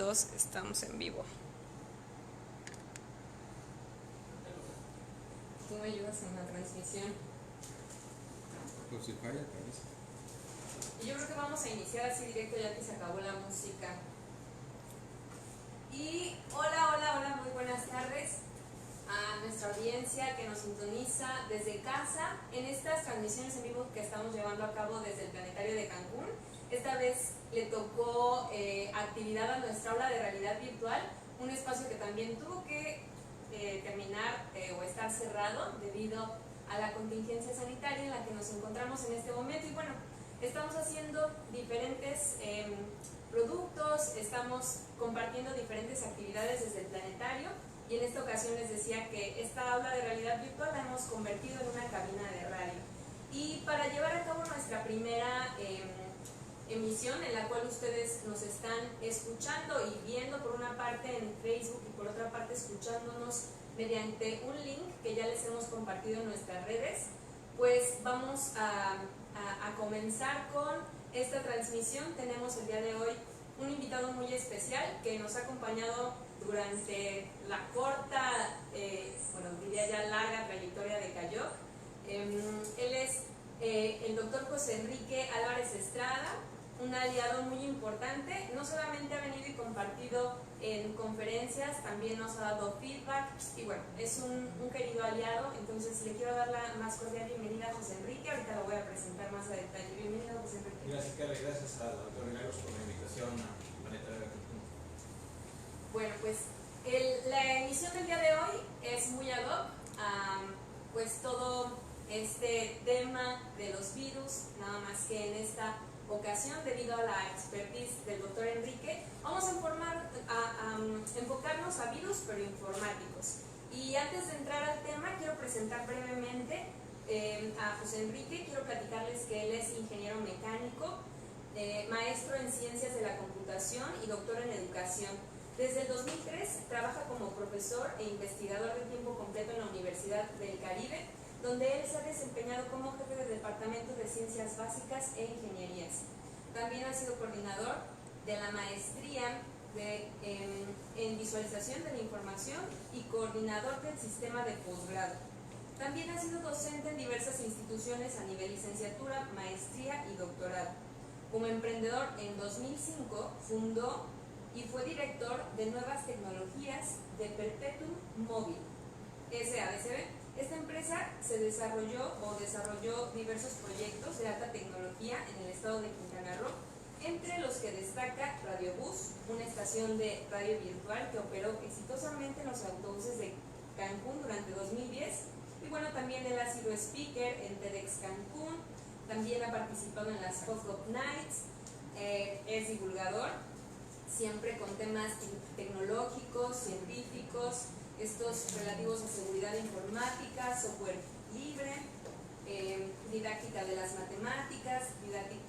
2, estamos en vivo. ¿Tú me ayudas en la transmisión? Pues si falla, parece. Y yo creo que vamos a iniciar así directo ya que se acabó la música. Y hola, muy buenas tardes a nuestra audiencia que nos sintoniza desde casa en estas transmisiones en vivo que estamos llevando a cabo desde el Planetario de Cancún. Esta vez le tocó actividad a nuestra aula de realidad virtual, un espacio que también tuvo que terminar o estar cerrado debido a la contingencia sanitaria en la que nos encontramos en este momento. Y bueno, estamos haciendo diferentes productos, estamos compartiendo diferentes actividades desde el planetario, y en esta ocasión les decía que esta aula de realidad virtual la hemos convertido en una cabina de radio. Y para llevar a cabo nuestra primera emisión, en la cual ustedes nos están escuchando y viendo por una parte en Facebook y por otra parte escuchándonos mediante un link que ya les hemos compartido en nuestras redes, pues vamos a comenzar con esta transmisión. Tenemos el día de hoy un invitado muy especial que nos ha acompañado durante la corta, diría ya larga trayectoria de CAYOC. Él es el doctor José Enrique Álvarez Estrada, un aliado muy importante. No solamente ha venido y compartido en conferencias, también nos ha dado feedback y bueno, es un querido aliado. Entonces le quiero dar la más cordial bienvenida a José Enrique. Ahorita lo voy a presentar más a detalle. Bienvenido, José Enrique. Gracias, Carla, gracias al doctor Milagros por la invitación a Planetario de Cancún. Bueno, pues la emisión del día de hoy es muy ad hoc, pues todo este tema de los virus, nada más que en esta ocasión, debido a la expertise del doctor Enrique, vamos a enfocarnos a virus pero informáticos. Y antes de entrar al tema, quiero presentar brevemente a José Enrique. Quiero platicarles que él es ingeniero mecánico, maestro en ciencias de la computación y doctor en educación. Desde el 2003 trabaja como profesor e investigador de tiempo completo en la Universidad del Caribe, donde él se ha desempeñado como jefe de departamento de ciencias básicas e ingenierías. También ha sido coordinador de la maestría en visualización de la información y coordinador del sistema de posgrado. También ha sido docente en diversas instituciones a nivel licenciatura, maestría y doctorado. Como emprendedor, en 2005 fundó y fue director de nuevas tecnologías de Perpetuum Móvil SADCB. Esta empresa desarrolló diversos proyectos de alta tecnología en el estado de Quintana Roo, entre los que destaca Radiobús, una estación de radio virtual que operó exitosamente en los autobuses de Cancún durante 2010. Y bueno, también él ha sido speaker en TEDx Cancún, también ha participado en las Hot Nights, es divulgador, siempre con temas tecnológicos, científicos, estos relativos a seguridad informática, software libre, didáctica de las matemáticas,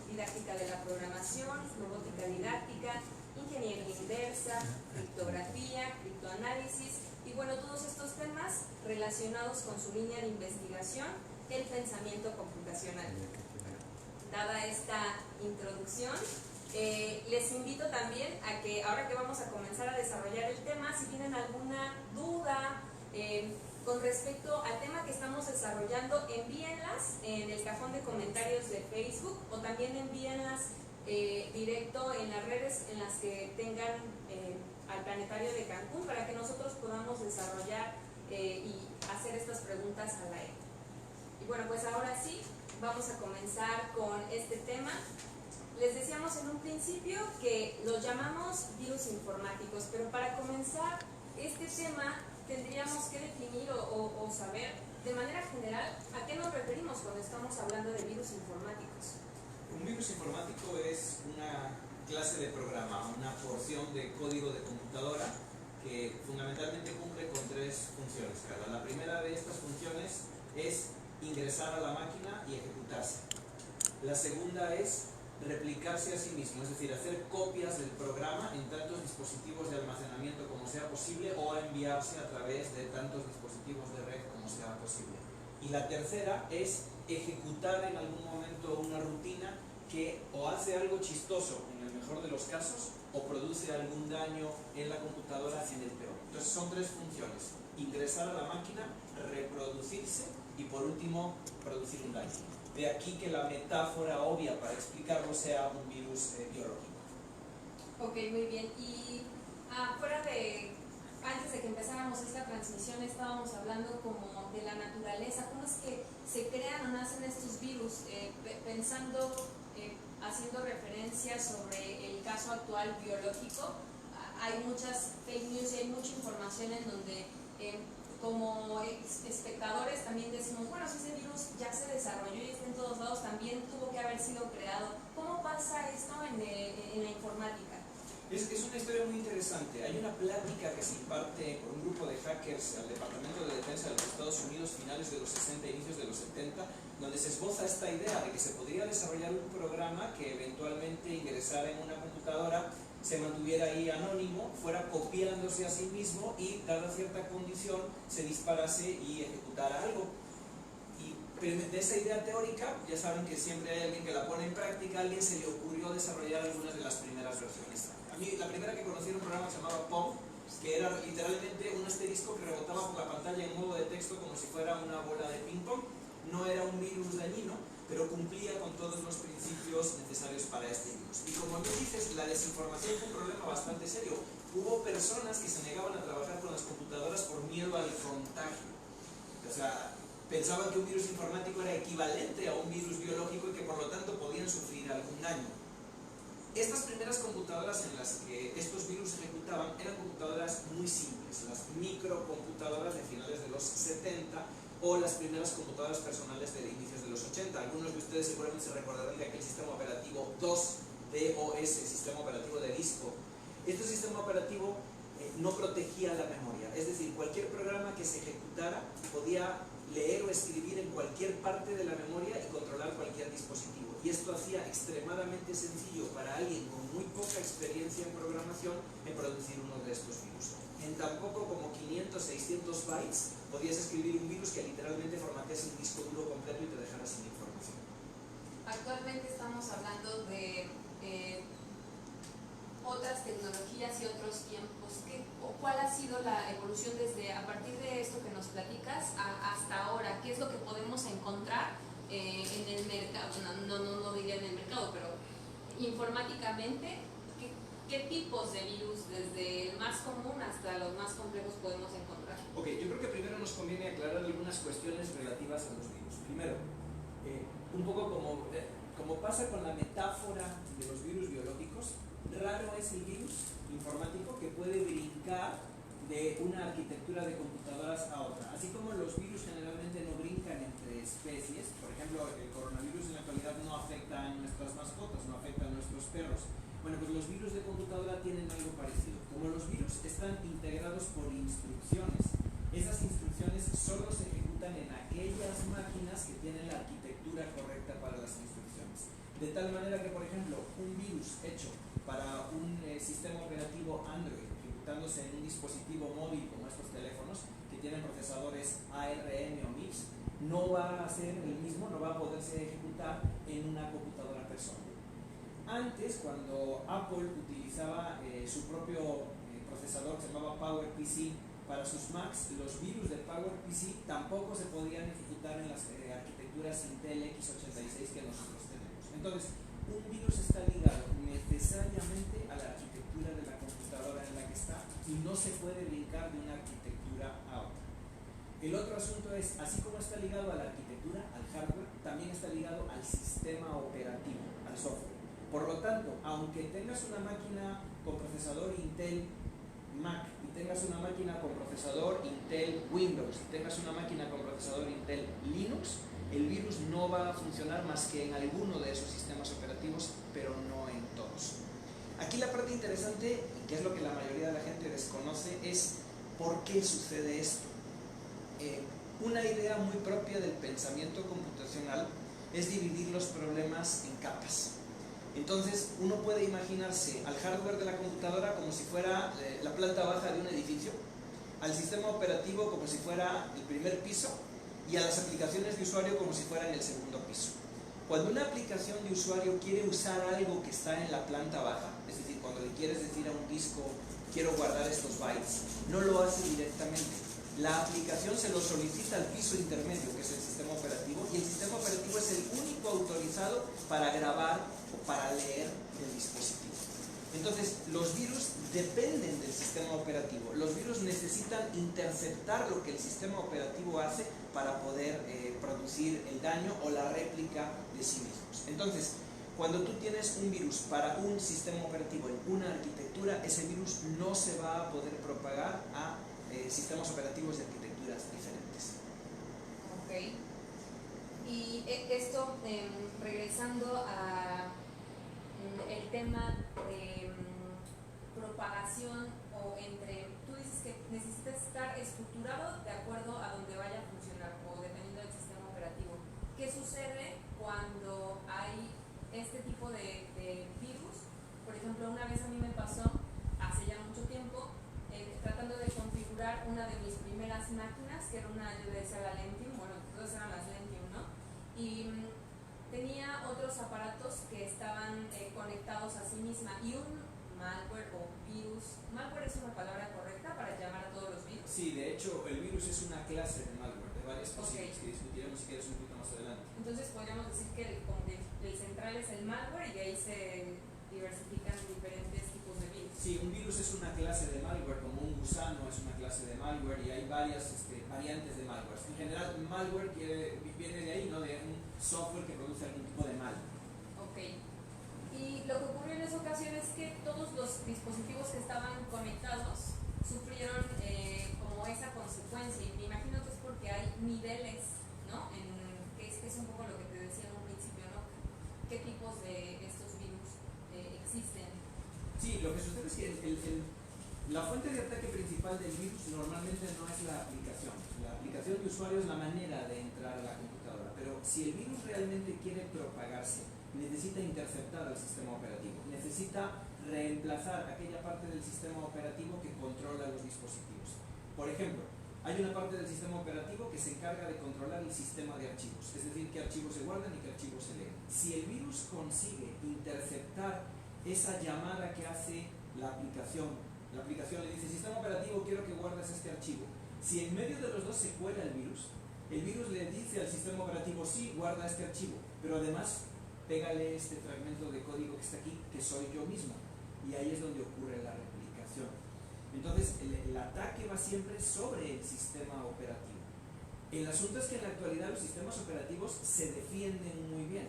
didáctica de la programación, robótica didáctica, ingeniería inversa, criptografía, criptoanálisis y bueno, todos estos temas relacionados con su línea de investigación, el pensamiento computacional. Dada esta introducción, les invito también a que ahora que vamos a comenzar a desarrollar el tema, si tienen alguna duda con respecto al tema que estamos desarrollando, envíenlas en el cajón de comentarios de Facebook o también envíenlas directo en las redes en las que tengan al Planetario de Cancún, para que nosotros podamos desarrollar y hacer estas preguntas al aire. Y bueno, pues ahora sí, vamos a comenzar con este tema. Les decíamos en un principio que los llamamos virus informáticos, pero para comenzar este tema tendríamos que definir o saber de manera general a qué nos referimos cuando estamos hablando de virus informáticos. Un virus informático es una clase de programa, una porción de código de computadora que fundamentalmente cumple con tres funciones. La primera de estas funciones es ingresar a la máquina y ejecutarse. La segunda es replicarse a sí mismo, es decir, hacer copias del programa en tantos dispositivos de almacenamiento como sea posible o enviarse a través de tantos dispositivos de red como sea posible. Y la tercera es ejecutar en algún momento una rutina que o hace algo chistoso en el mejor de los casos o produce algún daño en la computadora en el peor. Entonces son tres funciones: ingresar a la máquina, reproducirse y por último producir un daño. De aquí que la metáfora obvia para explicarlo sea un virus biológico. Ok, muy bien. Y antes de que empezáramos esta transmisión estábamos hablando como de la naturaleza, cómo es que se crean o nacen estos virus, haciendo referencia sobre el caso actual biológico. Hay muchas fake news y hay mucha información en donde como espectadores también decimos, bueno, si ese virus ya se desarrolló y está en todos lados, también tuvo que haber sido creado. ¿Cómo pasa esto en la informática? Es una historia muy interesante. Hay una plática que se imparte por un grupo de hackers al Departamento de Defensa de los Estados Unidos finales de los 60 e inicios de los 70, donde se esboza esta idea de que se podría desarrollar un programa que eventualmente ingresara en una computadora, se mantuviera ahí anónimo, fuera copiándose a sí mismo y, dada cierta condición, se disparase y ejecutara algo. Pero de esa idea teórica, ya saben que siempre hay alguien que la pone en práctica. A alguien se le ocurrió desarrollar algunas de las primeras versiones. A mí la primera que conocí era un programa que se llamaba POM, que era literalmente un asterisco que rebotaba por la pantalla en modo de texto como si fuera una bola de ping pong. No era un virus dañino, pero cumplía con todos los principios necesarios para este virus. Y como bien dices, la desinformación fue un problema bastante serio. Hubo personas que se negaban a trabajar con las computadoras por miedo al contagio. O sea, pensaban que un virus informático era equivalente a un virus biológico y que por lo tanto podían sufrir algún daño. Estas primeras computadoras en las que estos virus se ejecutaban eran computadoras muy simples, las microcomputadoras de finales de los 70 o las primeras computadoras personales de inicios de los 80. Algunos de ustedes seguramente se recordarán de aquel sistema operativo DOS, sistema operativo de disco. Este sistema operativo no protegía la memoria, es decir, cualquier programa que se ejecutara podía leer o escribir en cualquier parte de la memoria y controlar cualquier dispositivo. Y esto hacía extremadamente sencillo para alguien con muy poca experiencia en programación en producir uno de estos virus. En tan poco como 500, 600 bytes podías escribir un virus que literalmente formatease un disco duro completo y te dejara sin información. Actualmente estamos hablando de otras tecnologías y otros tiempos. ¿Cuál ha sido la evolución desde a partir de esto que nos platicas hasta ahora? ¿Qué es lo que podemos encontrar en el mercado? No diría en el mercado, pero informáticamente, ¿qué tipos de virus, desde el más común hasta los más complejos, podemos encontrar? Ok, yo creo que primero nos conviene aclarar algunas cuestiones relativas a los virus. Primero, un poco como pasa con la metáfora de los virus biológicos, raro es el virus informático que puede brincar de una arquitectura de computadoras a otra. Así como los virus generalmente no brincan entre especies, por ejemplo, el coronavirus en la actualidad no afecta a nuestras mascotas, no afecta a nuestros perros. Bueno, pues los virus de computadora tienen algo parecido. Como los virus están integrados por instrucciones, esas instrucciones solo se ejecutan en aquellas máquinas que tienen la arquitectura correcta para las instrucciones. De tal manera que, por ejemplo, un virus hecho para un sistema operativo Android ejecutándose en un dispositivo móvil como estos teléfonos que tienen procesadores ARM o MIPS, no va a ser el mismo, no va a poderse ejecutar en una computadora personal. Antes, cuando Apple utilizaba su propio procesador que se llamaba PowerPC para sus Macs, los virus de PowerPC tampoco se podían ejecutar en las arquitecturas Intel x86 que nosotros tenemos. Entonces, un virus está ligado necesariamente a la arquitectura de la computadora en la que está y no se puede brincar de una arquitectura a otra. El otro asunto es, así como está ligado a la arquitectura, al hardware, también está ligado al sistema operativo, al software. Por lo tanto, aunque tengas una máquina con procesador Intel Mac y tengas una máquina con procesador Intel Windows y tengas una máquina con procesador Intel Linux, el virus no va a funcionar más que en alguno de esos sistemas operativos, pero no en todos. Aquí la parte interesante, y que es lo que la mayoría de la gente desconoce, es por qué sucede esto. Una idea muy propia del pensamiento computacional es dividir los problemas en capas. Entonces, uno puede imaginarse al hardware de la computadora como si fuera la planta baja de un edificio, al sistema operativo como si fuera el primer piso y a las aplicaciones de usuario como si fueran el segundo piso. Cuando una aplicación de usuario quiere usar algo que está en la planta baja, es decir, cuando le quieres decir a un disco, quiero guardar estos bytes, no lo hace directamente. La aplicación se lo solicita al piso intermedio, que es el sistema operativo, y el sistema operativo es el único autorizado para grabar o para leer el dispositivo. Entonces, los virus dependen del sistema operativo. Los virus necesitan interceptar lo que el sistema operativo hace para poder producir el daño o la réplica de sí mismos. Entonces, cuando tú tienes un virus para un sistema operativo en una arquitectura, ese virus no se va a poder propagar a sistemas operativos de arquitecturas diferentes. Ok. Y esto, regresando a el tema de propagación, o entre, tú dices que necesita estar estructurado de acuerdo a donde vaya a funcionar o dependiendo del sistema operativo. ¿Qué sucede cuando hay este tipo de virus? Por ejemplo, una vez a mí me pasó, hace ya mucho tiempo, tratando de configurar una de mis primeras máquinas, que era una, yo le decía la Lentium, bueno, todas eran las Lentium, ¿no? Y tenía otros aparatos que estaban conectados a sí misma, y un malware o virus, malware es una palabra correcta para llamar a todos los virus. Sí, de hecho el virus es una clase de malware, de varias posibles, que discutiremos si quieres un poquito más adelante. Entonces podríamos decir que como que el central es el malware y de ahí se diversifican diferentes tipos de virus. Sí, un virus es una clase de malware, como un gusano es una clase de malware, y hay varias variantes de malware. En general, malware viene de ahí, ¿no? De un software que produce algún tipo de mal. Ok. Y lo que ocurrió en esa ocasión es que todos los dispositivos que estaban conectados sufrieron como esa consecuencia, y me imagino que es porque hay niveles, ¿no? Que es un poco lo que te decía en un principio, ¿no? ¿Qué tipos de estos virus existen? Sí, lo que sucede es que la fuente de ataque principal del virus normalmente no es la aplicación. La aplicación de usuario es la manera de entrar a la computadora, pero si el virus realmente quiere propagarse, necesita interceptar al sistema operativo, necesita reemplazar aquella parte del sistema operativo que controla los dispositivos. Por ejemplo, hay una parte del sistema operativo que se encarga de controlar el sistema de archivos, es decir, qué archivos se guardan y qué archivos se leen. Si el virus consigue interceptar esa llamada que hace la aplicación le dice, sistema operativo, quiero que guardes este archivo. Si en medio de los dos se cuela el virus le dice al sistema operativo, sí, guarda este archivo, pero además pégale este fragmento de código que está aquí, que soy yo mismo. Y ahí es donde ocurre la replicación. Entonces, el ataque va siempre sobre el sistema operativo. El asunto es que en la actualidad los sistemas operativos se defienden muy bien.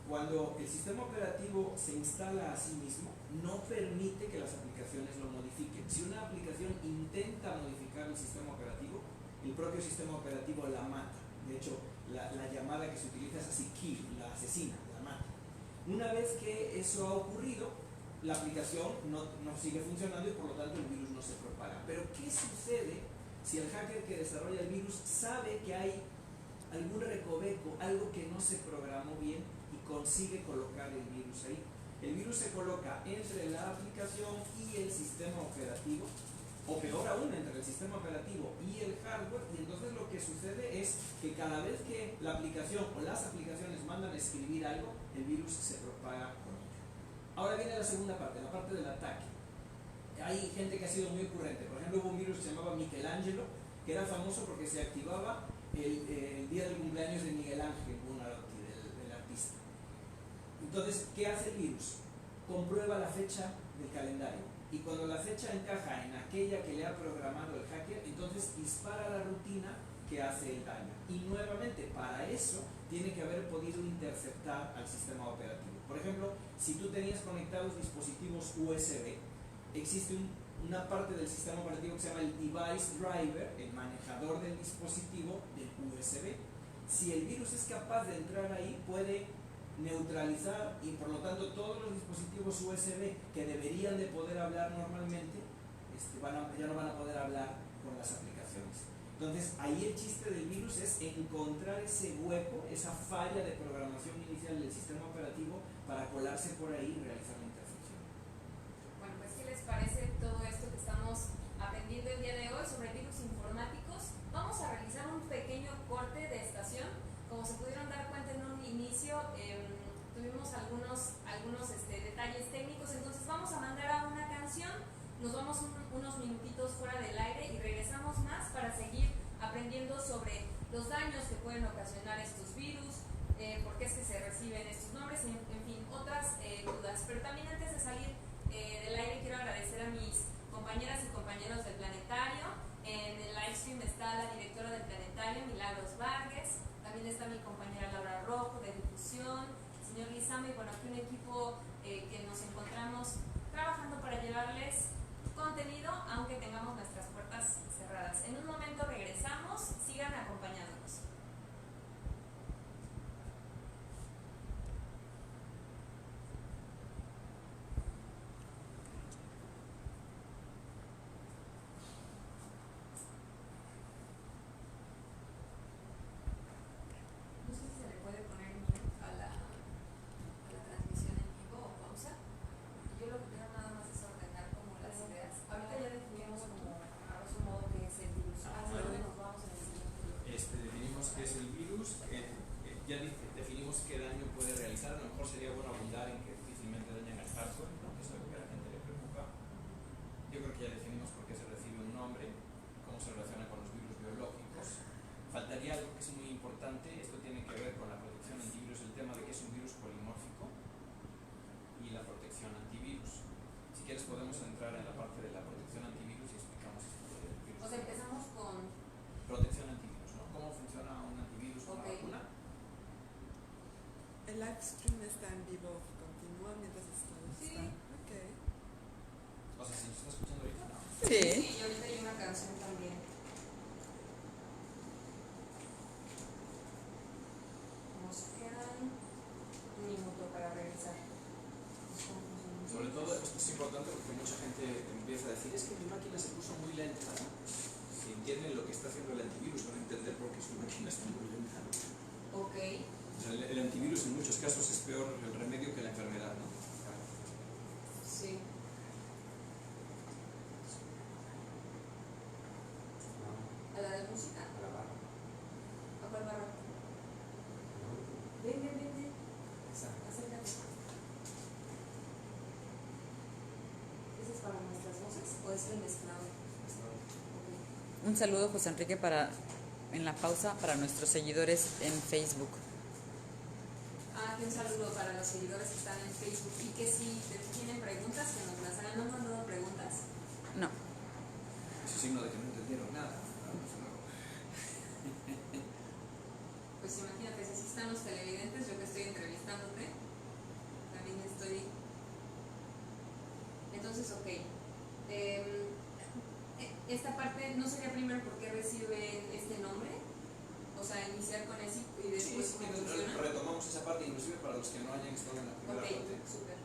Cuando el sistema operativo se instala a sí mismo, no permite que las aplicaciones lo modifiquen. Si una aplicación intenta modificar el sistema operativo, el propio sistema operativo la mata. De hecho, la llamada que se utiliza es así, kill, la asesina, la mata. Una vez que eso ha ocurrido, la aplicación no sigue funcionando y por lo tanto el virus no se propaga. Pero ¿qué sucede si el hacker que desarrolla el virus sabe que hay algún recoveco, algo que no se programó bien, y consigue colocar el virus ahí? El virus se coloca entre la aplicación y el sistema operativo, o peor aún, entre el sistema operativo y el hardware, y entonces lo que sucede es que cada vez que la aplicación o las aplicaciones mandan a escribir algo, el virus se propaga con ello. Ahora viene la segunda parte, la parte del ataque. Hay gente que ha sido muy ocurrente. Por ejemplo, hubo un virus que se llamaba Michelangelo, que era famoso porque se activaba el día del cumpleaños de Miguel Ángel Buonarroti, del artista. Entonces, ¿qué hace el virus? Comprueba la fecha del calendario, y cuando la fecha encaja en aquella que le ha programado el hacker, entonces dispara la rutina que hace el daño. Y nuevamente, para eso tiene que haber podido interceptar al sistema operativo. Por ejemplo, si tú tenías conectados dispositivos USB, existe una parte del sistema operativo que se llama el device driver, el manejador del dispositivo del USB. Si el virus es capaz de entrar ahí, puede neutralizar, y por lo tanto todos los dispositivos USB que deberían de poder hablar normalmente ya no van a poder hablar con las aplicaciones. Entonces ahí el chiste del virus es encontrar ese hueco, esa falla de programación inicial del sistema operativo para colarse por ahí y realizar una intercepción. Bueno, pues ¿qué les parece todo esto que estamos aprendiendo el día de hoy sobre virus informáticos? Vamos a realizar un pequeño corte de estación. Como se pudieron dar cuenta en un inicio, unos minutitos fuera del aire y regresamos más para seguir aprendiendo sobre los daños que pueden ocasionar estos virus, por qué es que se reciben estos nombres y en fin, otras dudas. Pero también antes de salir del aire quiero agradecer a mis compañeras y compañeros del planetario. En el live stream está la directora del planetario, Milagros Vargas, también está mi compañera Laura Rojo de difusión, el señor Lizama y bueno, aquí un equipo que nos encontramos trabajando para llevarles contenido aunque tengamos nuestras puertas cerradas. En un momento regresamos, sigan acompañándonos. No sé si se le puede poner a la transmisión en vivo o pausa. Yo lo que quiero nada más es ordenar como las ideas. Ahorita ya definimos como a grosso modo qué es el virus. ¿Hacia dónde nos vamos en el siguiente? Definimos qué es el virus, ya definimos qué daño puede realizar. A lo mejor sería bueno abundar en que difícilmente dañan al hardware, ¿no? Que es algo que a la gente le preocupa. Yo creo que ya definimos por qué se recibe un nombre, cómo se relaciona con los virus biológicos. Faltaría algo que es muy importante, esto tiene que ver con la protección antivirus, el tema de que es un virus polimórfico y la protección antivirus. Si quieres podemos entrar en la parte de la protección antivirus y explicamos esto del virus. O sea, empezamos con... Protección antivirus, ¿no? ¿Cómo funciona un antivirus con una vacuna? El live stream está en vivo, continúa mientras está. Sí. Okay. O sea, si nos está escuchando ahorita, ¿no? Sí. Y ahorita hay una canción también. Nos quedan un minuto para regresar. Sobre todo, esto es importante porque mucha gente empieza a decir es que mi máquina se puso muy lenta. Si entienden lo que está haciendo el antivirus, van a entender por qué su máquina está muy lenta. Ok. O sea, el antivirus en muchos casos es peor el remedio que la enfermedad, ¿no? Sí. ¿A la de música? A la barra. ¿A cuál barra? Ven. Acércate. ¿Ese es para nuestras voces o es el mezclado? Okay. Un saludo, José Enrique, en la pausa para nuestros seguidores en Facebook. Y un saludo para los seguidores que están en Facebook y que si tienen preguntas que nos las hagan. ¿No han mandado preguntas? No. Es un signo de que no entendieron nada. Pues imagínate, si así están los televidentes, yo que estoy entrevistándote, también estoy... Entonces, ok. Esta parte no sería primero por qué reciben este nombre, o sea, iniciar con eso y después Sí, cómo funciona. retomamos esa parte, inclusive para los que no hayan estado en la primera Ok, parte. súper.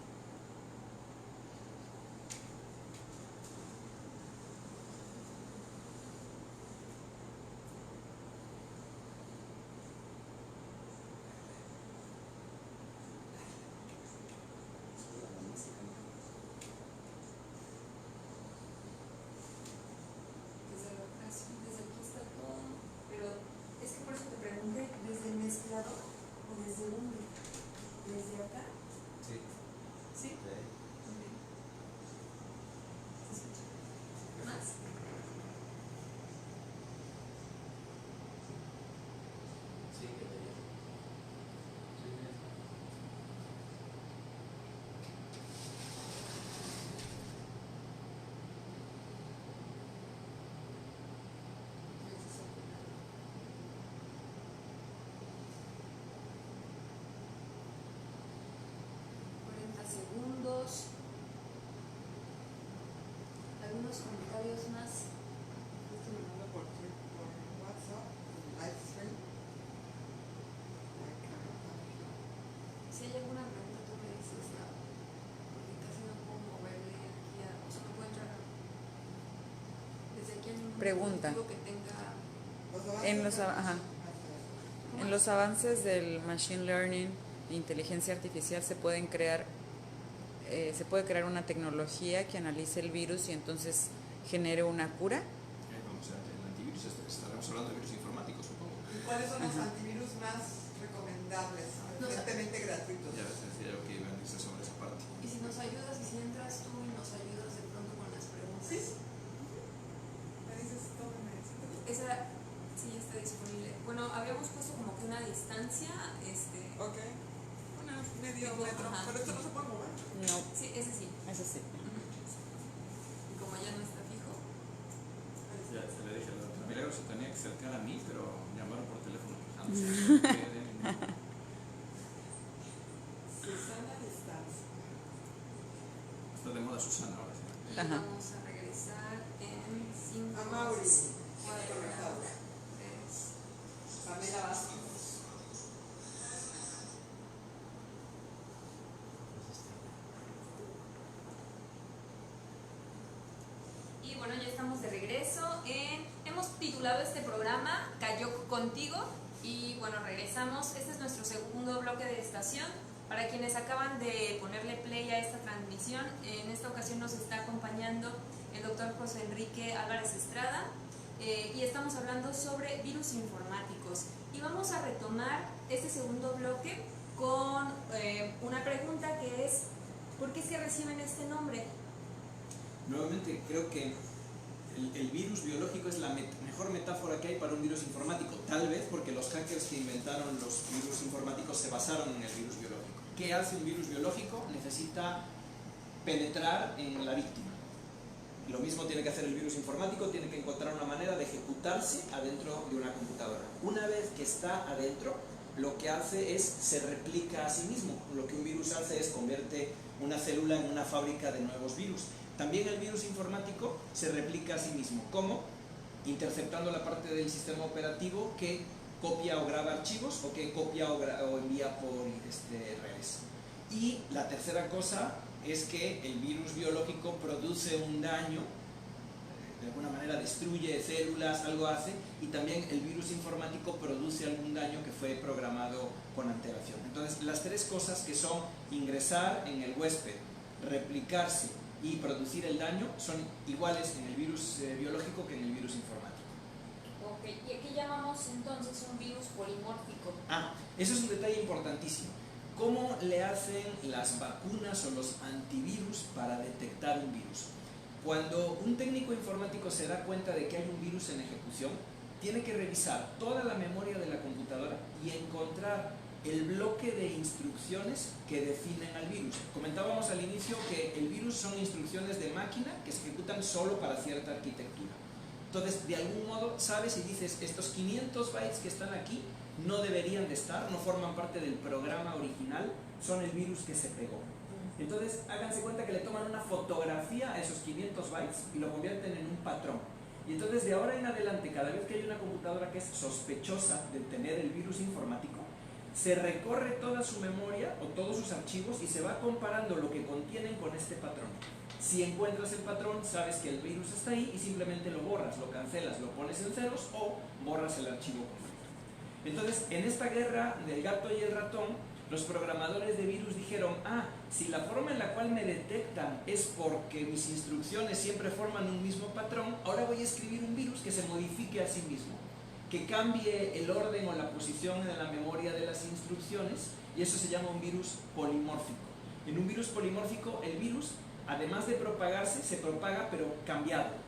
Desde aquí está todo, pero es que por eso te pregunté, ¿desde el mezclador o desde dónde? ¿Desde acá? Sí. ¿Sí? Sí. ¿Se escucha? ¿Más? Sí, que te digo. Sí, bien. Segundos. Algunos comentarios más. Esto me manda por WhatsApp, live stream. Si hay alguna pregunta, tú me dices, ¿no? Porque casi no puedo moverle aquí o sea, no puedo entrar. Desde aquí hay ningún Pregunta. dispositivo que tenga... En los avances del machine learning e inteligencia artificial se puede crear una tecnología que analice el virus y entonces genere una cura. Vamos a ver, el antivirus, estaremos hablando de virus informáticos, supongo. ¿Y cuáles son los antivirus más recomendables? Evidentemente gratuitos. Ya ves, decía yo que iba a decir sobre esa parte. Y si nos ayudas, y si entras tú y nos ayudas de pronto con las preguntas. Sí. está disponible. Bueno, habíamos puesto como que una distancia, Ok. Una medio Tipo, metro. ajá. Pero esto no se puede mover. No, sí, ese sí. eso sí. Y como ya no está fijo. Ya se le dije a la otra. Milagro se tenía que acercar a mí, pero llamaron por teléfono. Susana distancia. Está de moda Susana ahora. Sí. Y Ajá. vamos a regresar en 5, A Mauri. 4, Conectado. 3. Pamela Vázquez. Y bueno, ya estamos de regreso. Hemos titulado este programa Cayó Contigo. Y bueno, regresamos. Este es nuestro segundo bloque de estación. Para quienes acaban de ponerle play a esta transmisión, en esta ocasión nos está acompañando el doctor José Enrique Álvarez Estrada. Y estamos hablando sobre virus informáticos. Y vamos a retomar este segundo bloque con una pregunta que es: ¿por qué es que reciben este nombre? Nuevamente, creo que el virus biológico es la mejor metáfora que hay para un virus informático, tal vez porque los hackers que inventaron los virus informáticos se basaron en el virus biológico. ¿Qué hace un virus biológico? Necesita penetrar en la víctima. Lo mismo tiene que hacer el virus informático, tiene que encontrar una manera de ejecutarse adentro de una computadora. Una vez que está adentro, lo que hace es se replica a sí mismo. Lo que un virus hace es convierte una célula en una fábrica de nuevos virus. También el virus informático se replica a sí mismo. ¿Cómo? Interceptando la parte del sistema operativo que copia o graba archivos o que copia o envía por redes. Y la tercera cosa es que el virus biológico produce un daño, de alguna manera destruye células, algo hace, y también el virus informático produce algún daño que fue programado con antelación. Entonces, las tres cosas que son ingresar en el huésped, replicarse y producir el daño son iguales en el virus biológico que en el virus informático. Ok, y aquí llamamos entonces un virus polimórfico. Eso es un detalle importantísimo. ¿Cómo le hacen las vacunas o los antivirus para detectar un virus? Cuando un técnico informático se da cuenta de que hay un virus en ejecución, tiene que revisar toda la memoria de la computadora y encontrar el bloque de instrucciones que definen al virus. Comentábamos al inicio que el virus son instrucciones de máquina que se ejecutan solo para cierta arquitectura. Entonces, de algún modo, sabes y dices, estos 500 bytes que están aquí no deberían de estar, no forman parte del programa original, son el virus que se pegó. Entonces, háganse cuenta que le toman una fotografía a esos 500 bytes y lo convierten en un patrón. Y entonces, de ahora en adelante, cada vez que hay una computadora que es sospechosa de tener el virus informático, se recorre toda su memoria o todos sus archivos y se va comparando lo que contienen con este patrón. Si encuentras el patrón, sabes que el virus está ahí y simplemente lo borras, lo cancelas, lo pones en ceros o borras el archivo completo. Entonces, en esta guerra del gato y el ratón, los programadores de virus dijeron, si la forma en la cual me detectan es porque mis instrucciones siempre forman un mismo patrón, ahora voy a escribir un virus que se modifique a sí mismo, que cambie el orden o la posición en la memoria de las instrucciones, y eso se llama un virus polimórfico. En un virus polimórfico, el virus, además de propagarse, se propaga pero cambiado.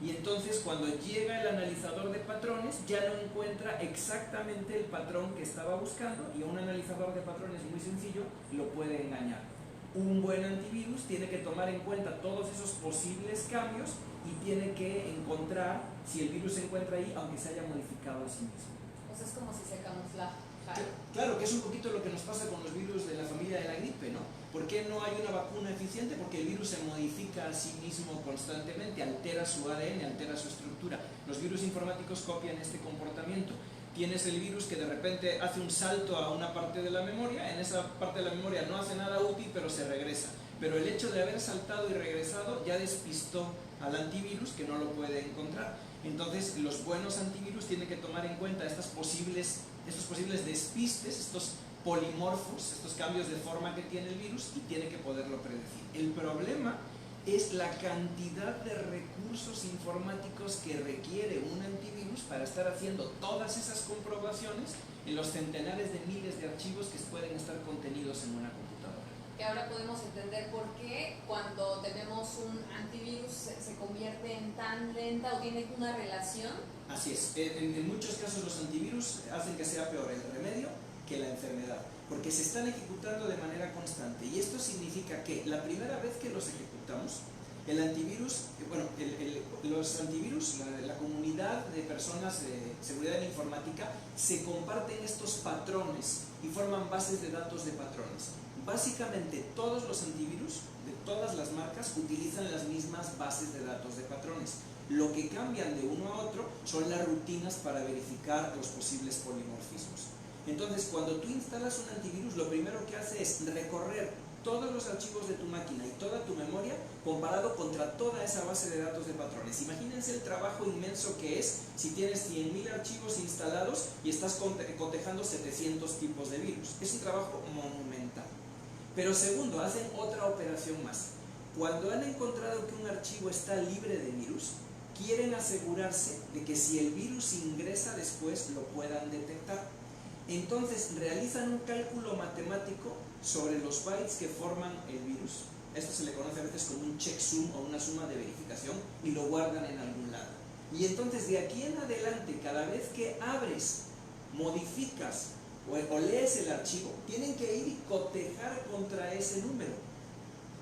Y entonces cuando llega el analizador de patrones ya no encuentra exactamente el patrón que estaba buscando, y a un analizador de patrones muy sencillo lo puede engañar. Un buen antivirus tiene que tomar en cuenta todos esos posibles cambios y tiene que encontrar si el virus se encuentra ahí aunque se haya modificado a sí mismo. O sea, es como si se camufla. Claro, que es un poquito lo que nos pasa con los virus de la familia de la gripe, ¿no? ¿Por qué no hay una vacuna eficiente? Porque el virus se modifica a sí mismo constantemente, altera su ADN, altera su estructura. Los virus informáticos copian este comportamiento. Tienes el virus que de repente hace un salto a una parte de la memoria, en esa parte de la memoria no hace nada útil, pero se regresa. Pero el hecho de haber saltado y regresado ya despistó al antivirus, que no lo puede encontrar. Entonces, los buenos antivirus tienen que tomar en cuenta estos posibles despistes, estos polimorfos, estos cambios de forma que tiene el virus, y tiene que poderlo predecir. El problema es la cantidad de recursos informáticos que requiere un antivirus para estar haciendo todas esas comprobaciones en los centenares de miles de archivos que pueden estar contenidos en una computadora. que ahora podemos entender por qué cuando tenemos un antivirus se convierte en tan lenta o tiene una relación. Así es, en muchos casos los antivirus hacen que sea peor el remedio que la enfermedad, porque se están ejecutando de manera constante, y esto significa que la primera vez que los ejecutamos, el antivirus, los antivirus, la comunidad de personas de seguridad en informática se comparten estos patrones y forman bases de datos de patrones. Básicamente todos los antivirus de todas las marcas utilizan las mismas bases de datos de patrones. Lo que cambian de uno a otro son las rutinas para verificar los posibles polimorfismos. Entonces, cuando tú instalas un antivirus, lo primero que hace es recorrer todos los archivos de tu máquina y toda tu memoria comparado contra toda esa base de datos de patrones. Imagínense el trabajo inmenso que es si tienes 100.000 archivos instalados y estás cotejando 700 tipos de virus. Es un trabajo monumental. Pero segundo, hacen otra operación más. Cuando han encontrado que un archivo está libre de virus, quieren asegurarse de que si el virus ingresa después lo puedan detectar. Entonces realizan un cálculo matemático sobre los bytes que forman el virus. Esto se le conoce a veces como un checksum o una suma de verificación, y lo guardan en algún lado. Y entonces de aquí en adelante, cada vez que abres, modificas o lees el archivo, tienen que ir y cotejar contra ese número.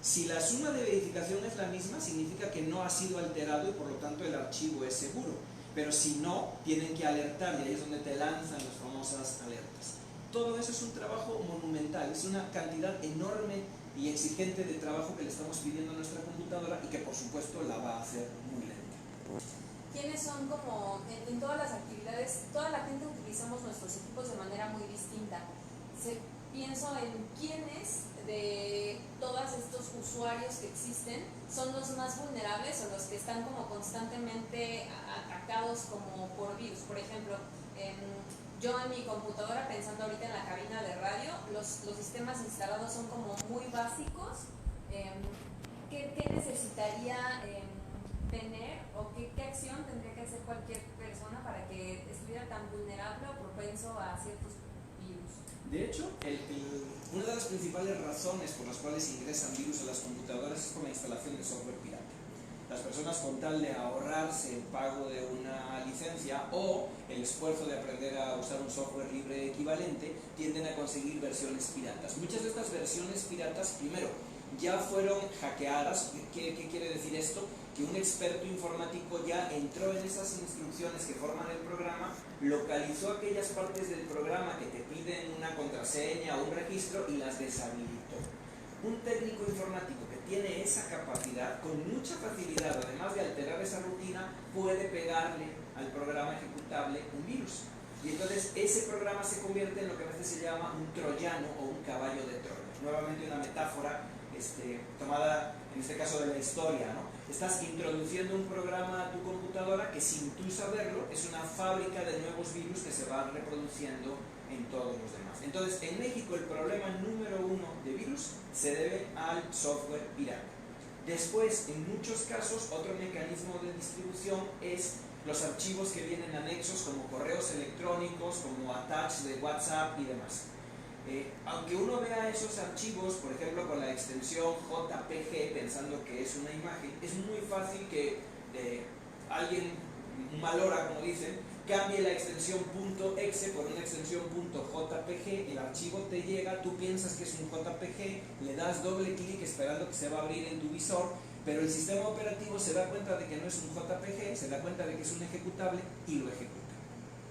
Si la suma de verificación es la misma, significa que no ha sido alterado y por lo tanto el archivo es seguro. Pero si no, tienen que alertar, y ahí es donde te lanzan las famosas alertas. Todo eso es un trabajo monumental, es una cantidad enorme y exigente de trabajo que le estamos pidiendo a nuestra computadora, y que por supuesto la va a hacer muy lenta. ¿Quiénes son como, en todas las actividades, toda la gente utilizamos nuestros equipos de manera muy distinta? Pienso en quiénes de todos estos usuarios que existen son los más vulnerables o los que están como constantemente atacados como por virus. Por ejemplo, yo en mi computadora, pensando ahorita en la cabina de radio, los sistemas instalados son como muy básicos. ¿Qué necesitaría tener o qué acción tendría que hacer cualquier persona para que estuviera tan vulnerable o propenso a ciertos virus? De hecho, una de las principales razones por las cuales ingresan virus a las computadoras es por la instalación de software pirata. Las personas, con tal de ahorrarse el pago de una licencia o el esfuerzo de aprender a usar un software libre equivalente, tienden a conseguir versiones piratas. Muchas de estas versiones piratas, primero, ya fueron hackeadas. ¿Qué quiere decir esto? Que un experto informático ya entró en esas instrucciones que forman el programa, localizó aquellas partes del programa que te piden una contraseña o un registro y las deshabilitó. Un técnico informático que tiene esa capacidad, con mucha facilidad, además de alterar esa rutina, puede pegarle al programa ejecutable un virus. Y entonces ese programa se convierte en lo que a veces se llama un troyano o un caballo de Troya. Nuevamente una metáfora tomada en este caso de la historia, ¿no? Estás introduciendo un programa a tu computadora que, sin tú saberlo, es una fábrica de nuevos virus que se van reproduciendo en todos los demás. Entonces, en México el problema número 1 de virus se debe al software pirata. Después, en muchos casos, otro mecanismo de distribución es los archivos que vienen anexos, como correos electrónicos, como attach de WhatsApp y demás. Aunque uno vea esos archivos, por ejemplo, con la extensión JPG, pensando que es una imagen, es muy fácil que alguien, un malora, como dicen, cambie la extensión .exe por una extensión .jpg, el archivo te llega, tú piensas que es un JPG, le das doble clic esperando que se va a abrir en tu visor, pero el sistema operativo se da cuenta de que no es un JPG, se da cuenta de que es un ejecutable y lo ejecuta.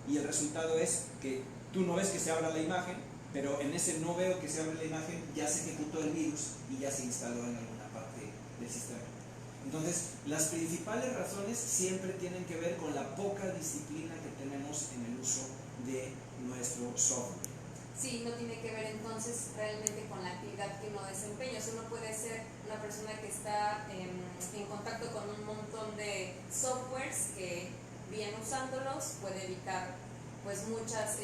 Y el resultado es que tú no ves que se abra la imagen, pero en ese no veo que se abre la imagen, ya se ejecutó el virus y ya se instaló en alguna parte del sistema. Entonces, las principales razones siempre tienen que ver con la poca disciplina que tenemos en el uso de nuestro software. Sí, no tiene que ver entonces realmente con la actividad que uno desempeña. O sea, uno puede ser una persona que está en contacto con un montón de softwares que, bien usándolos, puede evitar pues muchas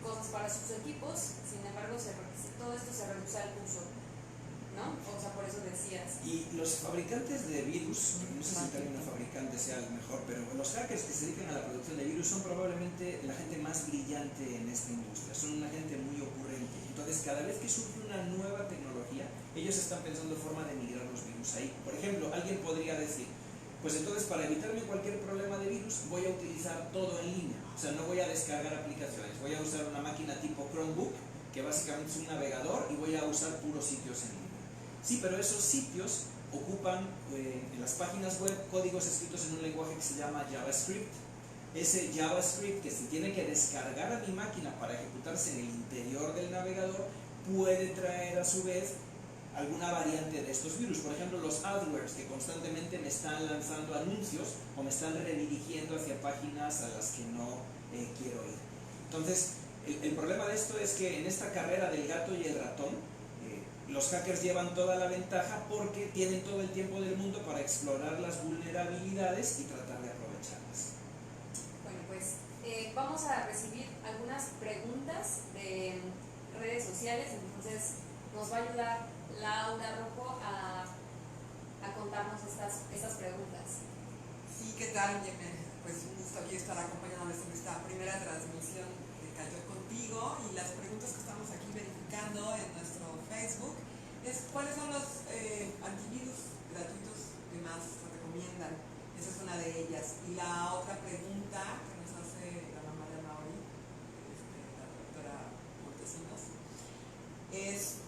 cosas para sus equipos. Sin embargo, todo esto se reduce al uso, ¿no? O sea, por eso decías. Y los fabricantes de virus, no sé si el término fabricante sea el mejor, pero los hackers que se dedican a la producción de virus son probablemente la gente más brillante en esta industria, son una gente muy ocurrente. Entonces, cada vez que surge una nueva tecnología, ellos están pensando forma de migrar los virus ahí. Por ejemplo, alguien podría decir, pues entonces para evitarme cualquier problema de virus voy a utilizar todo en línea, o sea, no voy a descargar aplicaciones, voy a usar una máquina tipo Chromebook, que básicamente es un navegador, y voy a usar puros sitios en línea. Sí, pero esos sitios ocupan en las páginas web códigos escritos en un lenguaje que se llama JavaScript. Ese JavaScript que se tiene que descargar a mi máquina para ejecutarse en el interior del navegador puede traer a su vez alguna variante de estos virus. Por ejemplo, los adwords que constantemente me están lanzando anuncios o me están redirigiendo hacia páginas a las que no quiero ir. Entonces, el problema de esto es que en esta carrera del gato y el ratón, los hackers llevan toda la ventaja porque tienen todo el tiempo del mundo para explorar las vulnerabilidades y tratar de aprovecharlas. Bueno, pues vamos a recibir algunas preguntas de redes sociales, entonces nos va a ayudar Laura Rojo a contarnos estas preguntas. Sí, ¿qué tal? Pues un gusto aquí estar acompañándoles en esta primera transmisión de Cayó Contigo, y las preguntas que estamos aquí verificando en nuestro Facebook es ¿cuáles son los antivirus gratuitos que más se recomiendan? Esa es una de ellas. Y la otra pregunta que nos hace la mamá de Mauri, la doctora Montesinos, es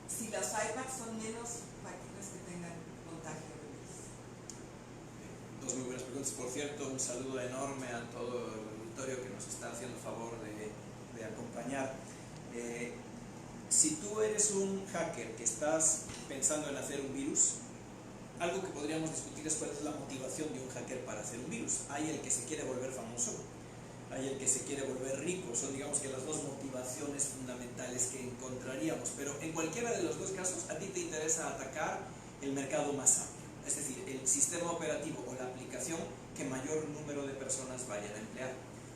si las iMacs son menos factibles que tengan contagio de virus. Dos muy buenas preguntas. Por cierto, un saludo enorme a todo el auditorio que nos está haciendo favor de acompañar. Si tú eres un hacker que estás pensando en hacer un virus, algo que podríamos discutir es cuál es la motivación de un hacker para hacer un virus. Hay el que se quiere volver famoso, hay el que se quiere volver rico, son digamos que las dos motivaciones fundamentales que encontraríamos, pero en cualquiera de los dos casos a ti te interesa atacar el mercado más amplio, es decir, el sistema operativo o la aplicación que mayor número de personas vayan a emplear.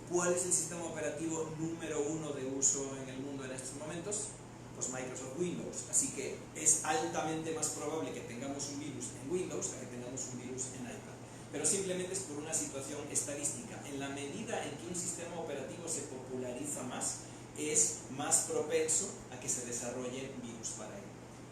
¿Cuál es el sistema operativo número 1 de uso en el mundo en estos momentos? Pues Microsoft Windows, así que es altamente más probable que tengamos un virus en Windows a que tengamos un virus en iPad. Pero simplemente es por una situación estadística. En la medida en que un sistema operativo se populariza más, es más propenso a que se desarrollen virus para él.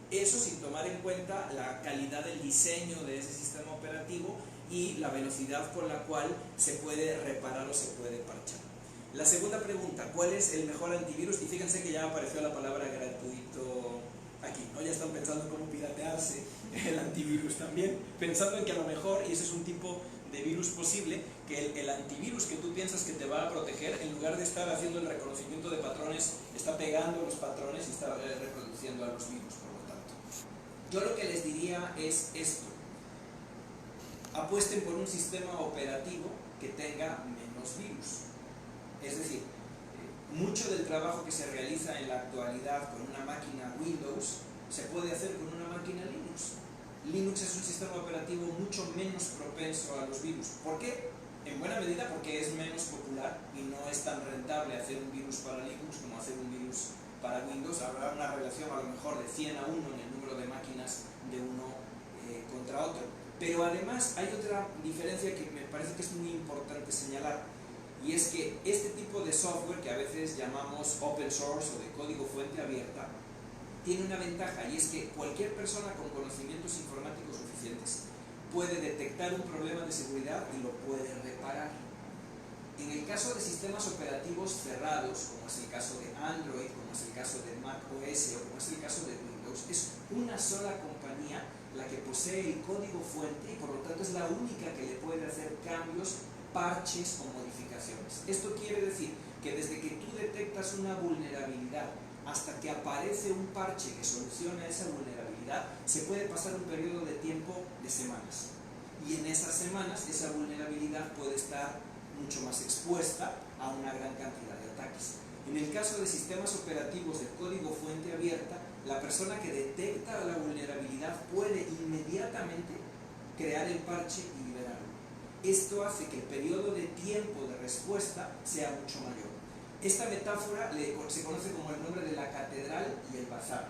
Eso sin tomar en cuenta la calidad del diseño de ese sistema operativo y la velocidad con la cual se puede reparar o se puede parchar. La segunda pregunta, ¿cuál es el mejor antivirus? Y fíjense que ya apareció la palabra gratuito aquí, ¿no? Ya están pensando en cómo piratearse el antivirus también, pensando en que a lo mejor, y ese es un tipo de virus posible, que el antivirus que tú piensas que te va a proteger, en lugar de estar haciendo el reconocimiento de patrones, está pegando los patrones y está reproduciendo a los virus, por lo tanto. Yo lo que les diría es esto: apuesten por un sistema operativo que tenga menos virus. Es decir, mucho del trabajo que se realiza en la actualidad con una máquina Windows se puede hacer con una máquina Linux. Linux es un sistema operativo mucho menos propenso a los virus. ¿Por qué? En buena medida porque es menos popular y no es tan rentable hacer un virus para Linux como hacer un virus para Windows. Habrá una relación a lo mejor de 100 a 1 en el número de máquinas de uno contra otro. Pero además hay otra diferencia que me parece que es muy importante señalar, y es que este tipo de software, que a veces llamamos open source o de código fuente abierta, tiene una ventaja, y es que cualquier persona con conocimientos informáticos suficientes puede detectar un problema de seguridad y lo puede reparar. En el caso de sistemas operativos cerrados, como es el caso de Android, como es el caso de Mac OS o como es el caso de Windows, es una sola compañía la que posee el código fuente y por lo tanto es la única que le puede hacer cambios, parches o modificaciones. Esto quiere decir que desde que tú detectas una vulnerabilidad hasta que aparece un parche que soluciona esa vulnerabilidad, se puede pasar un periodo de tiempo de semanas. Y en esas semanas esa vulnerabilidad puede estar mucho más expuesta a una gran cantidad de ataques. En el caso de sistemas operativos de código fuente abierta, la persona que detecta la vulnerabilidad puede inmediatamente crear el parche y liberarlo. Esto hace que el periodo de tiempo de respuesta sea mucho mayor. Esta metáfora se conoce como el nombre de la catedral y el bazar,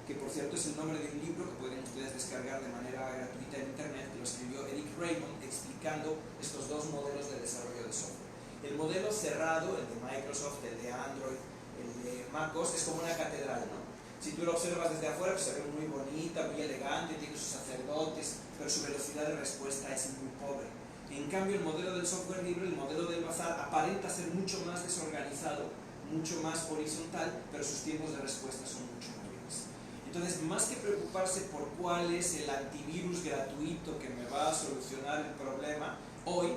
que por cierto es el nombre de un libro que pueden ustedes descargar de manera gratuita en internet, que lo escribió Eric Raymond, explicando estos dos modelos de desarrollo de software. El modelo cerrado, el de Microsoft, el de Android, el de MacOS, es como una catedral, ¿no? Si tú lo observas desde afuera, pues se ve muy bonita, muy elegante, tiene sus sacerdotes, pero su velocidad de respuesta es muy pobre. En cambio, el modelo del software libre, el modelo del bazar, aparenta ser mucho más desorganizado, mucho más horizontal, pero sus tiempos de respuesta son mucho mayores. Entonces, más que preocuparse por cuál es el antivirus gratuito que me va a solucionar el problema, hoy,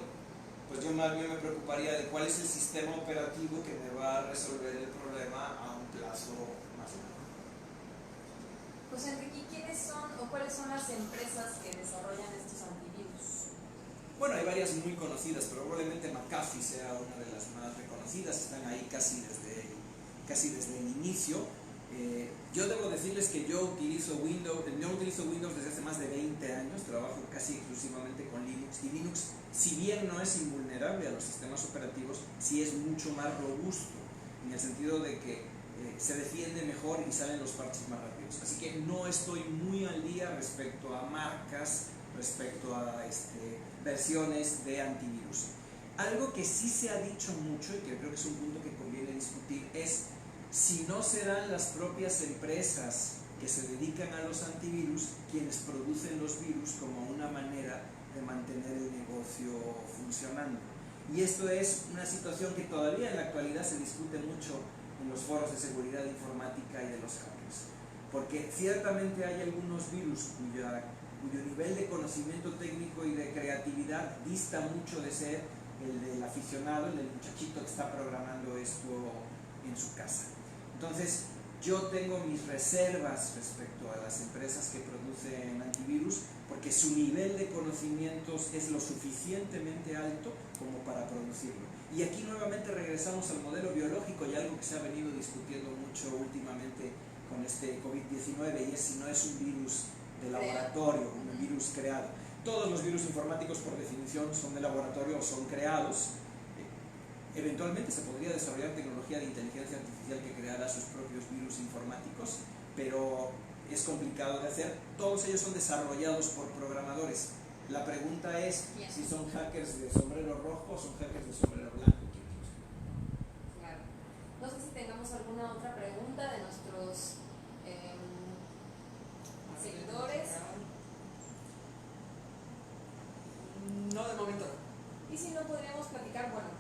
pues yo más bien me preocuparía de cuál es el sistema operativo que me va a resolver el problema a un plazo más largo. José Enrique, ¿quiénes son o cuáles son las empresas que desarrollan estos antivirus? Bueno, hay varias muy conocidas, probablemente McAfee sea una de las más reconocidas, están ahí casi desde el inicio. Yo debo decirles que yo utilizo Windows desde hace más de 20 años, trabajo casi exclusivamente con Linux, y Linux, si bien no es invulnerable a los sistemas operativos, sí es mucho más robusto, en el sentido de que se defiende mejor y salen los parches más rápidos. Así que no estoy muy al día respecto a marcas, respecto a versiones de antivirus. Algo que sí se ha dicho mucho y que creo que es un punto que conviene discutir es si no serán las propias empresas que se dedican a los antivirus quienes producen los virus como una manera de mantener el negocio funcionando. Y esto es una situación que todavía en la actualidad se discute mucho en los foros de seguridad informática y de los hackers. Porque ciertamente hay algunos virus cuyo nivel de conocimiento técnico y de creatividad dista mucho de ser el del aficionado, el del muchachito que está programando esto en su casa. Entonces, yo tengo mis reservas respecto a las empresas que producen antivirus porque su nivel de conocimientos es lo suficientemente alto como para producirlo. Y aquí nuevamente regresamos al modelo biológico y algo que se ha venido discutiendo mucho últimamente con este COVID-19, y es si no es un virus de laboratorio, un virus creado. Todos los virus informáticos por definición son de laboratorio o son creados. Eventualmente se podría desarrollar tecnología de inteligencia artificial que creara sus propios virus informáticos, pero es complicado de hacer. Todos ellos son desarrollados por programadores. La pregunta es si son hackers de sombrero rojo o son hackers de sombrero blanco. Claro. No sé si tengamos alguna otra pregunta de nuestros seguidores. No, de momento. Y si no, podríamos platicar, bueno,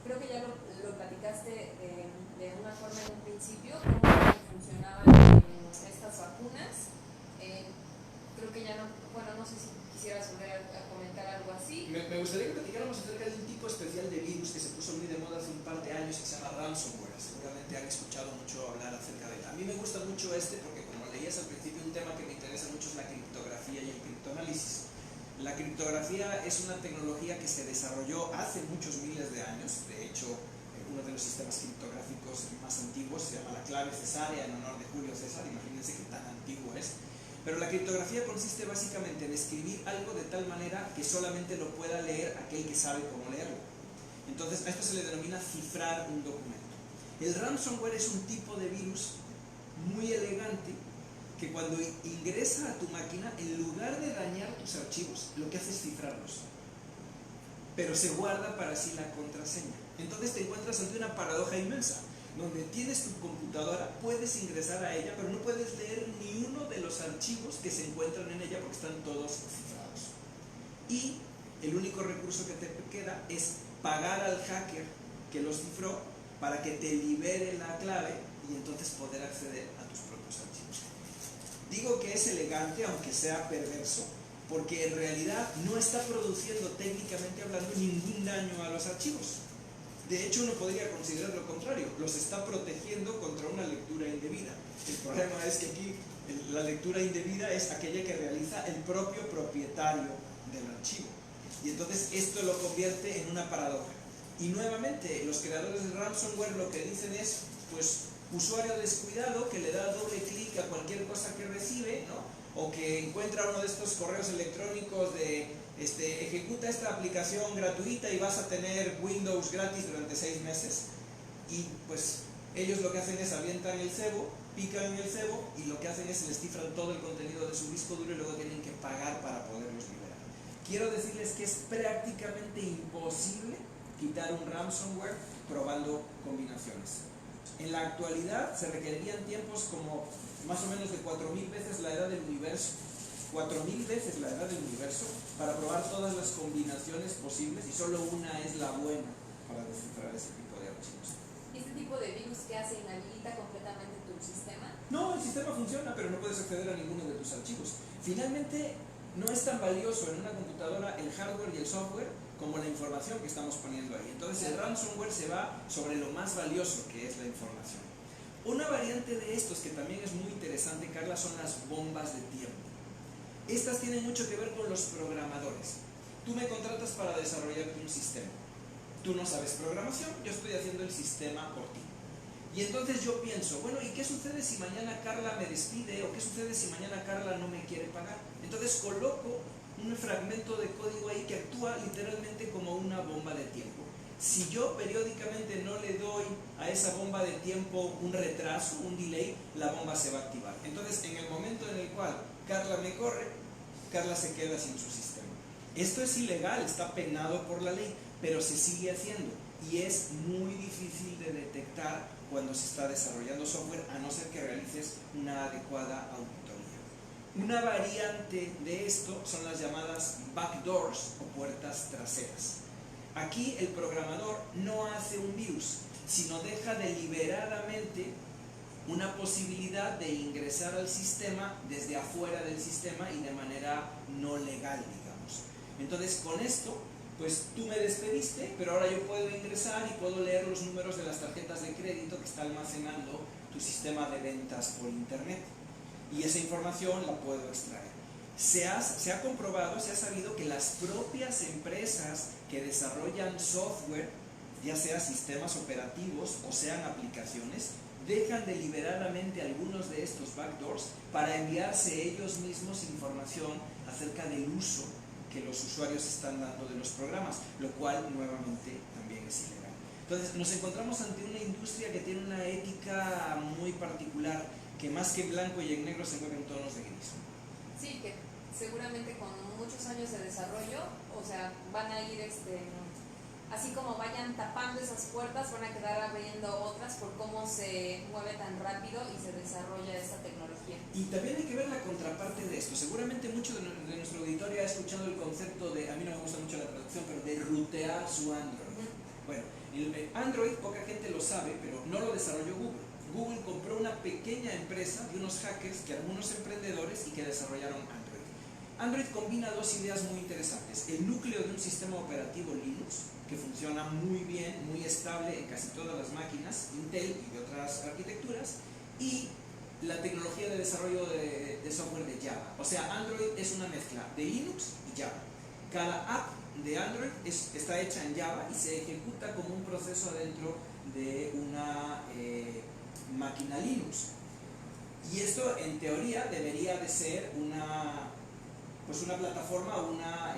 creo que ya lo platicaste de una forma en un principio, cómo funcionaban estas vacunas. Creo que ya no, bueno, no sé si quisieras volver a comentar algo así. Me gustaría que platicáramos acerca de un tipo especial de virus que se puso muy de moda hace un par de años, que se llama ransomware. Seguramente han escuchado mucho hablar acerca de él. A mí me gusta mucho porque, como leías al principio, un tema que me interesa mucho es la criptografía y el criptoanálisis. La criptografía es una tecnología que se desarrolló hace muchos miles de años. De hecho, uno de los sistemas criptográficos más antiguos se llama la clave cesárea, en honor de Julio César. Imagínense qué tan antiguo es. Pero la criptografía consiste básicamente en escribir algo de tal manera que solamente lo pueda leer aquel que sabe cómo leerlo. Entonces, a esto se le denomina cifrar un documento. El ransomware es un tipo de virus muy elegante que cuando ingresa a tu máquina, en lugar de dañar tus archivos, lo que hace es cifrarlos. Pero se guarda para sí la contraseña. Entonces te encuentras ante una paradoja inmensa, donde tienes tu computadora, puedes ingresar a ella, pero no puedes leer ni uno de los archivos que se encuentran en ella porque están todos cifrados. Y el único recurso que te queda es pagar al hacker que los cifró para que te libere la clave y entonces poder acceder a tus propios archivos. Digo que es elegante, aunque sea perverso, porque en realidad no está produciendo, técnicamente hablando, ningún daño a los archivos. De hecho, uno podría considerar lo contrario, los está protegiendo contra una lectura indebida. El problema es que aquí la lectura indebida es aquella que realiza el propio propietario del archivo. Y entonces esto lo convierte en una paradoja. Y nuevamente, los creadores de ransomware lo que dicen es, pues, usuario descuidado que le da doble clic a cualquier cosa que recibe, ¿no? O que encuentra uno de estos correos electrónicos de ejecuta esta aplicación gratuita y vas a tener Windows gratis durante 6 meses. Y pues ellos lo que hacen es avientan el cebo, pican en el cebo y lo que hacen es les cifran todo el contenido de su disco duro y luego tienen que pagar para poderlos liberar. Quiero decirles que es prácticamente imposible quitar un ransomware probando combinaciones. En la actualidad se requerirían tiempos como más o menos de 4.000 veces la edad del universo. 4.000 veces la edad del universo para probar todas las combinaciones posibles y solo una es la buena para descifrar ese tipo de archivos. ¿Y este tipo de virus que hace inhabilita completamente tu sistema? No, el sistema funciona, pero no puedes acceder a ninguno de tus archivos. Finalmente, no es tan valioso en una computadora el hardware y el software como la información que estamos poniendo ahí. Entonces el ransomware se va sobre lo más valioso, que es la información. Una variante de estos que también es muy interesante, Carla, son las bombas de tiempo. Estas tienen mucho que ver con los programadores. Tú me contratas para desarrollarte un sistema. Tú no sabes programación, yo estoy haciendo el sistema por ti. Y entonces yo pienso, bueno, ¿y qué sucede si mañana Carla me despide? ¿O qué sucede si mañana Carla no me quiere pagar? Entonces coloco un fragmento de código ahí que actúa literalmente como una bomba de tiempo. Si yo periódicamente no le doy a esa bomba de tiempo un retraso, un delay, la bomba se va a activar. Entonces, en el momento en el cual Carla me corre, Carla se queda sin su sistema. Esto es ilegal, está penado por la ley, pero se sigue haciendo y es muy difícil de detectar cuando se está desarrollando software, a no ser que realices una adecuada auditoría. Una variante de esto son las llamadas backdoors o puertas traseras. Aquí el programador no hace un virus, sino deja deliberadamente una posibilidad de ingresar al sistema desde afuera del sistema y de manera no legal, digamos. Entonces, con esto, pues tú me despediste, pero ahora yo puedo ingresar y puedo leer los números de las tarjetas de crédito que está almacenando tu sistema de ventas por internet. Y esa información la puedo extraer. Se ha comprobado, se ha sabido que las propias empresas que desarrollan software, ya sea sistemas operativos o sean aplicaciones, dejan deliberadamente algunos de estos backdoors para enviarse ellos mismos información acerca del uso que los usuarios están dando de los programas, lo cual nuevamente también es ilegal. Entonces nos encontramos ante una industria que tiene una ética muy particular, que más que en blanco y en negro se mueve en tonos de gris. Sí, que seguramente con muchos años de desarrollo, o sea, van a ir así como vayan tapando esas puertas, van a quedar abriendo otras por cómo se mueve tan rápido y se desarrolla esta tecnología. Y también hay que ver la contraparte de esto. Seguramente mucho de nuestro auditorio ha escuchado el concepto de, a mí no me gusta mucho la traducción, pero de rutear su Android. Bueno, el Android poca gente lo sabe, pero no lo desarrolló Google. Google compró una pequeña empresa de unos hackers que eran unos emprendedores y que desarrollaron Android. Android combina dos ideas muy interesantes: el núcleo de un sistema operativo Linux, que funciona muy bien, muy estable en casi todas las máquinas, Intel y de otras arquitecturas, y la tecnología de desarrollo de software de Java. O sea, Android es una mezcla de Linux y Java. Cada app de Android está hecha en Java y se ejecuta como un proceso dentro de una máquina Linux. Y esto en teoría debería de ser una plataforma, una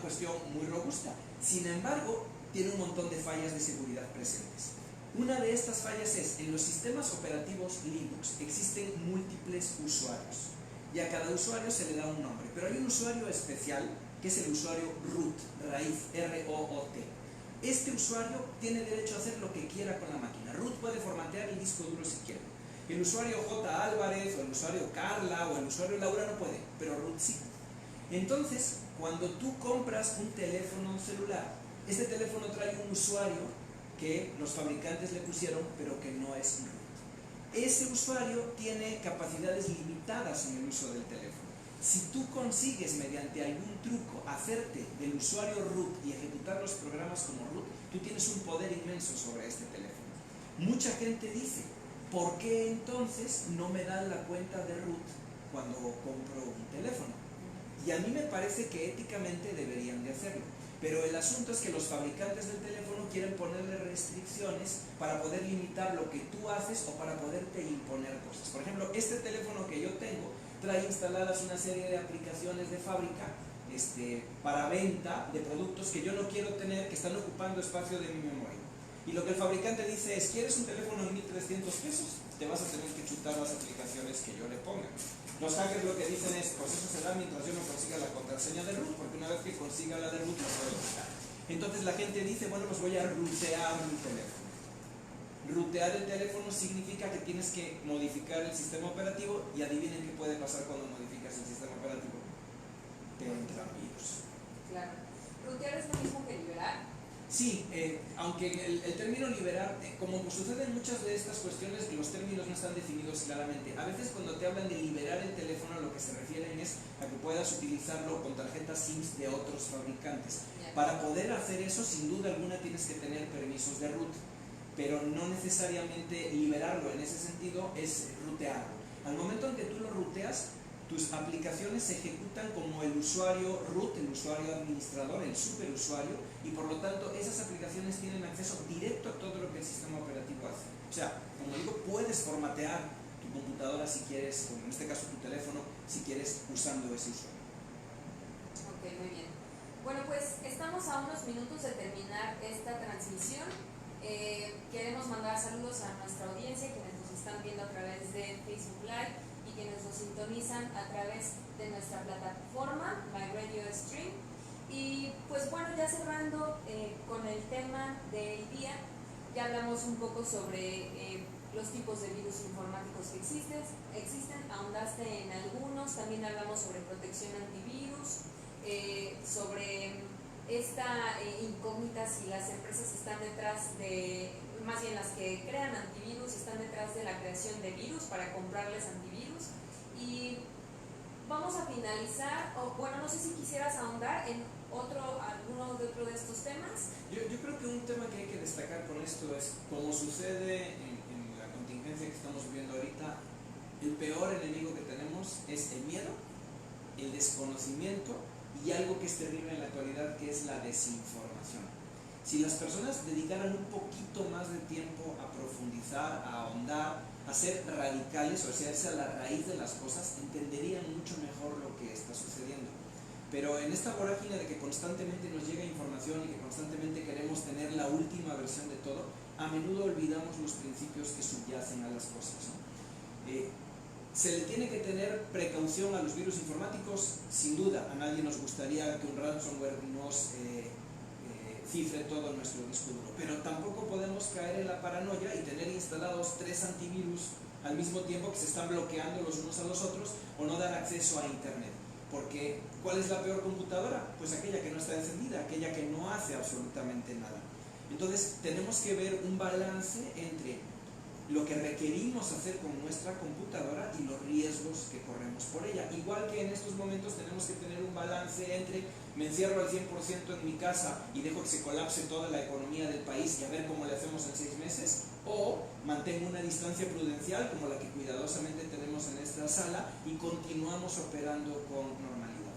cuestión muy robusta. Sin embargo, tiene un montón de fallas de seguridad presentes. Una de estas fallas es, en los sistemas operativos Linux existen múltiples usuarios y a cada usuario se le da un nombre, pero hay un usuario especial que es el usuario root, raíz, R-O-O-T. Este usuario tiene derecho a hacer lo que quiera con la máquina. Root puede formatear el disco duro si quiere. El usuario J. Álvarez, o el usuario Carla, o el usuario Laura no puede, pero root sí. Entonces, cuando tú compras un teléfono celular, este teléfono trae un usuario que los fabricantes le pusieron, pero que no es root. Ese usuario tiene capacidades limitadas en el uso del teléfono. Si tú consigues mediante algún truco hacerte del usuario root y ejecutar los programas como root, tú tienes un poder inmenso sobre este teléfono. Mucha gente dice, ¿por qué entonces no me dan la cuenta de root cuando compro un teléfono? Y a mí me parece que éticamente deberían de hacerlo. Pero el asunto es que los fabricantes del teléfono quieren ponerle restricciones para poder limitar lo que tú haces o para poderte imponer cosas. Por ejemplo, este teléfono que yo tengo trae instaladas una serie de aplicaciones de fábrica para venta de productos que yo no quiero tener, que están ocupando espacio de mi memoria. Y lo que el fabricante dice es, ¿quieres un teléfono en 1.300 pesos? Te vas a tener que chutar las aplicaciones que yo le ponga. Los hackers lo que dicen es, pues eso será mientras yo no consiga la contraseña de root, porque una vez que consiga la de root la puedo quitar. Entonces la gente dice, bueno, pues voy a rootear mi teléfono. Rutear el teléfono significa que tienes que modificar el sistema operativo y adivinen qué puede pasar cuando modificas el sistema operativo. Te entran virus. Claro. ¿Rutear es lo mismo que liberar? Sí, aunque el término liberar, como sucede en muchas de estas cuestiones, los términos no están definidos claramente. A veces cuando te hablan de liberar el teléfono, lo que se refieren es a que puedas utilizarlo con tarjetas SIM de otros fabricantes. Para poder hacer eso, sin duda alguna, tienes que tener permisos de root, pero no necesariamente liberarlo en ese sentido es rutearlo. Al momento en que tú lo ruteas, tus aplicaciones se ejecutan como el usuario root, el usuario administrador, el superusuario, y por lo tanto esas aplicaciones tienen acceso directo a todo lo que el sistema operativo hace. O sea, como digo, puedes formatear tu computadora si quieres, o en este caso tu teléfono, si quieres, usando ese usuario. Ok, muy bien. Bueno, pues estamos a unos minutos de terminar esta transmisión. Queremos mandar saludos a nuestra audiencia, quienes nos están viendo a través de Facebook Live y quienes nos sintonizan a través de nuestra plataforma, My Radio Stream. Y pues bueno, ya cerrando con el tema del día, ya hablamos un poco sobre los tipos de virus informáticos que existen, ahondaste en algunos, también hablamos sobre protección antivirus, sobre esta incógnita si las empresas están detrás de, más bien las que crean antivirus están detrás de la creación de virus para comprarles antivirus. Y vamos a finalizar, o bueno, no sé si quisieras ahondar en alguno de otro de estos temas. Yo creo que un tema que hay que destacar con esto es, como sucede en la contingencia que estamos viviendo ahorita, el peor enemigo que tenemos es el miedo, el desconocimiento y algo que es terrible en la actualidad, que es la desinformación. Si las personas dedicaran un poquito más de tiempo a profundizar, a ahondar, a ser radicales, o sea, irse a la raíz de las cosas, entenderían mucho mejor lo que está sucediendo. Pero en esta vorágine de que constantemente nos llega información y que constantemente queremos tener la última versión de todo, a menudo olvidamos los principios que subyacen a las cosas, ¿no? ¿Se le tiene que tener precaución a los virus informáticos? Sin duda, a nadie nos gustaría que un ransomware nos cifre todo nuestro disco duro, pero tampoco podemos caer en la paranoia y tener instalados 3 antivirus al mismo tiempo que se están bloqueando los unos a los otros o no dan acceso a internet. Porque, ¿cuál es la peor computadora? Pues aquella que no está encendida, aquella que no hace absolutamente nada. Entonces, tenemos que ver un balance entre lo que requerimos hacer con nuestra computadora y los riesgos que corremos por ella. Igual que en estos momentos tenemos que tener un balance entre me encierro al 100% en mi casa y dejo que se colapse toda la economía del país y a ver cómo le hacemos en 6 meses, o mantengo una distancia prudencial como la que cuidadosamente tenemos en esta sala y continuamos operando con normalidad.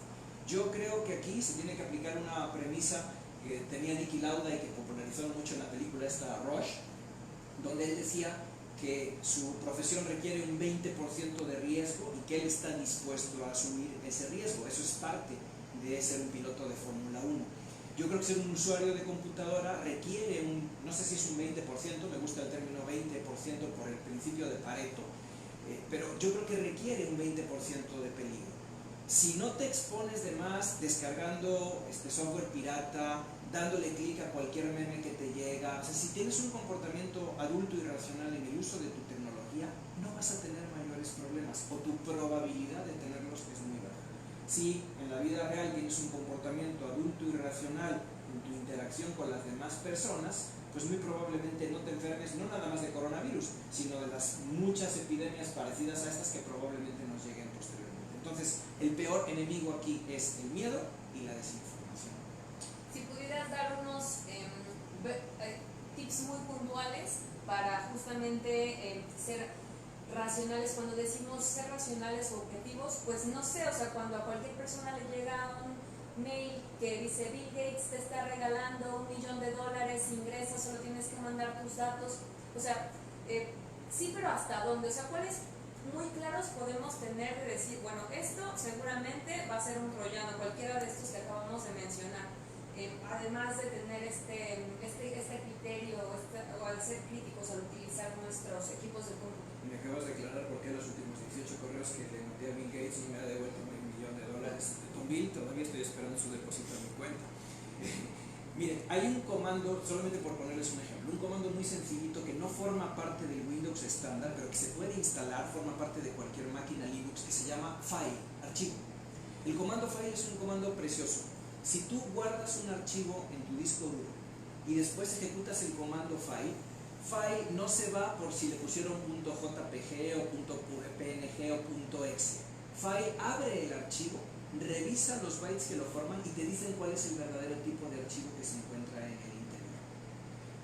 Yo creo que aquí se tiene que aplicar una premisa que tenía Niki Lauda y que popularizó mucho en la película esta Rush, donde él decía que su profesión requiere un 20% de riesgo y que él está dispuesto a asumir ese riesgo. Eso es parte de ser un piloto de Fórmula 1. Yo creo que ser un usuario de computadora requiere no sé si es un 20%, me gusta el término 20% por el principio de Pareto, pero yo creo que requiere un 20% de peligro. Si no te expones de más descargando software pirata, dándole clic a cualquier meme que te llega, o sea, si tienes un comportamiento adulto y racional en el uso de tu tecnología, no vas a tener mayores problemas, o tu probabilidad de tenerlos es muy baja. Si en la vida real tienes un comportamiento adulto y racional en tu interacción con las demás personas, pues muy probablemente no te enfermes no nada más de coronavirus, sino de las muchas epidemias parecidas a estas que probablemente nos lleguen posteriormente. Entonces, el peor enemigo aquí es el miedo y la desinformación. Si pudieras dar unos tips muy puntuales para justamente ser racionales, cuando decimos ser racionales o objetivos, pues no sé, o sea, cuando a cualquier persona le llega un mail que dice Bill Gates te está regalando $1 millón, ingresa, solo tienes que mandar tus datos, o sea, sí, pero ¿hasta dónde? O sea, ¿cuáles muy claros podemos tener de decir, bueno, esto seguramente va a ser un troyano, cualquiera de estos que acabamos de mencionar? Además de tener este criterio o al ser críticos al utilizar nuestros equipos de cómputo. Me acabas de aclarar por qué los últimos 18 correos que le mandé a Bill Gates y me ha devuelto $1 millón. Tom Bill, todavía estoy esperando su depósito en mi cuenta. Miren, hay un comando, solamente por ponerles un ejemplo, un comando muy sencillito que no forma parte del Windows estándar, pero que se puede instalar, forma parte de cualquier máquina Linux, que se llama file, archivo. El comando file es un comando precioso. Si tú guardas un archivo en tu disco duro y después ejecutas el comando file, file no se va por si le pusieron .jpg o .png o .exe. File abre el archivo, revisa los bytes que lo forman y te dicen cuál es el verdadero tipo de archivo que se encuentra en el interior.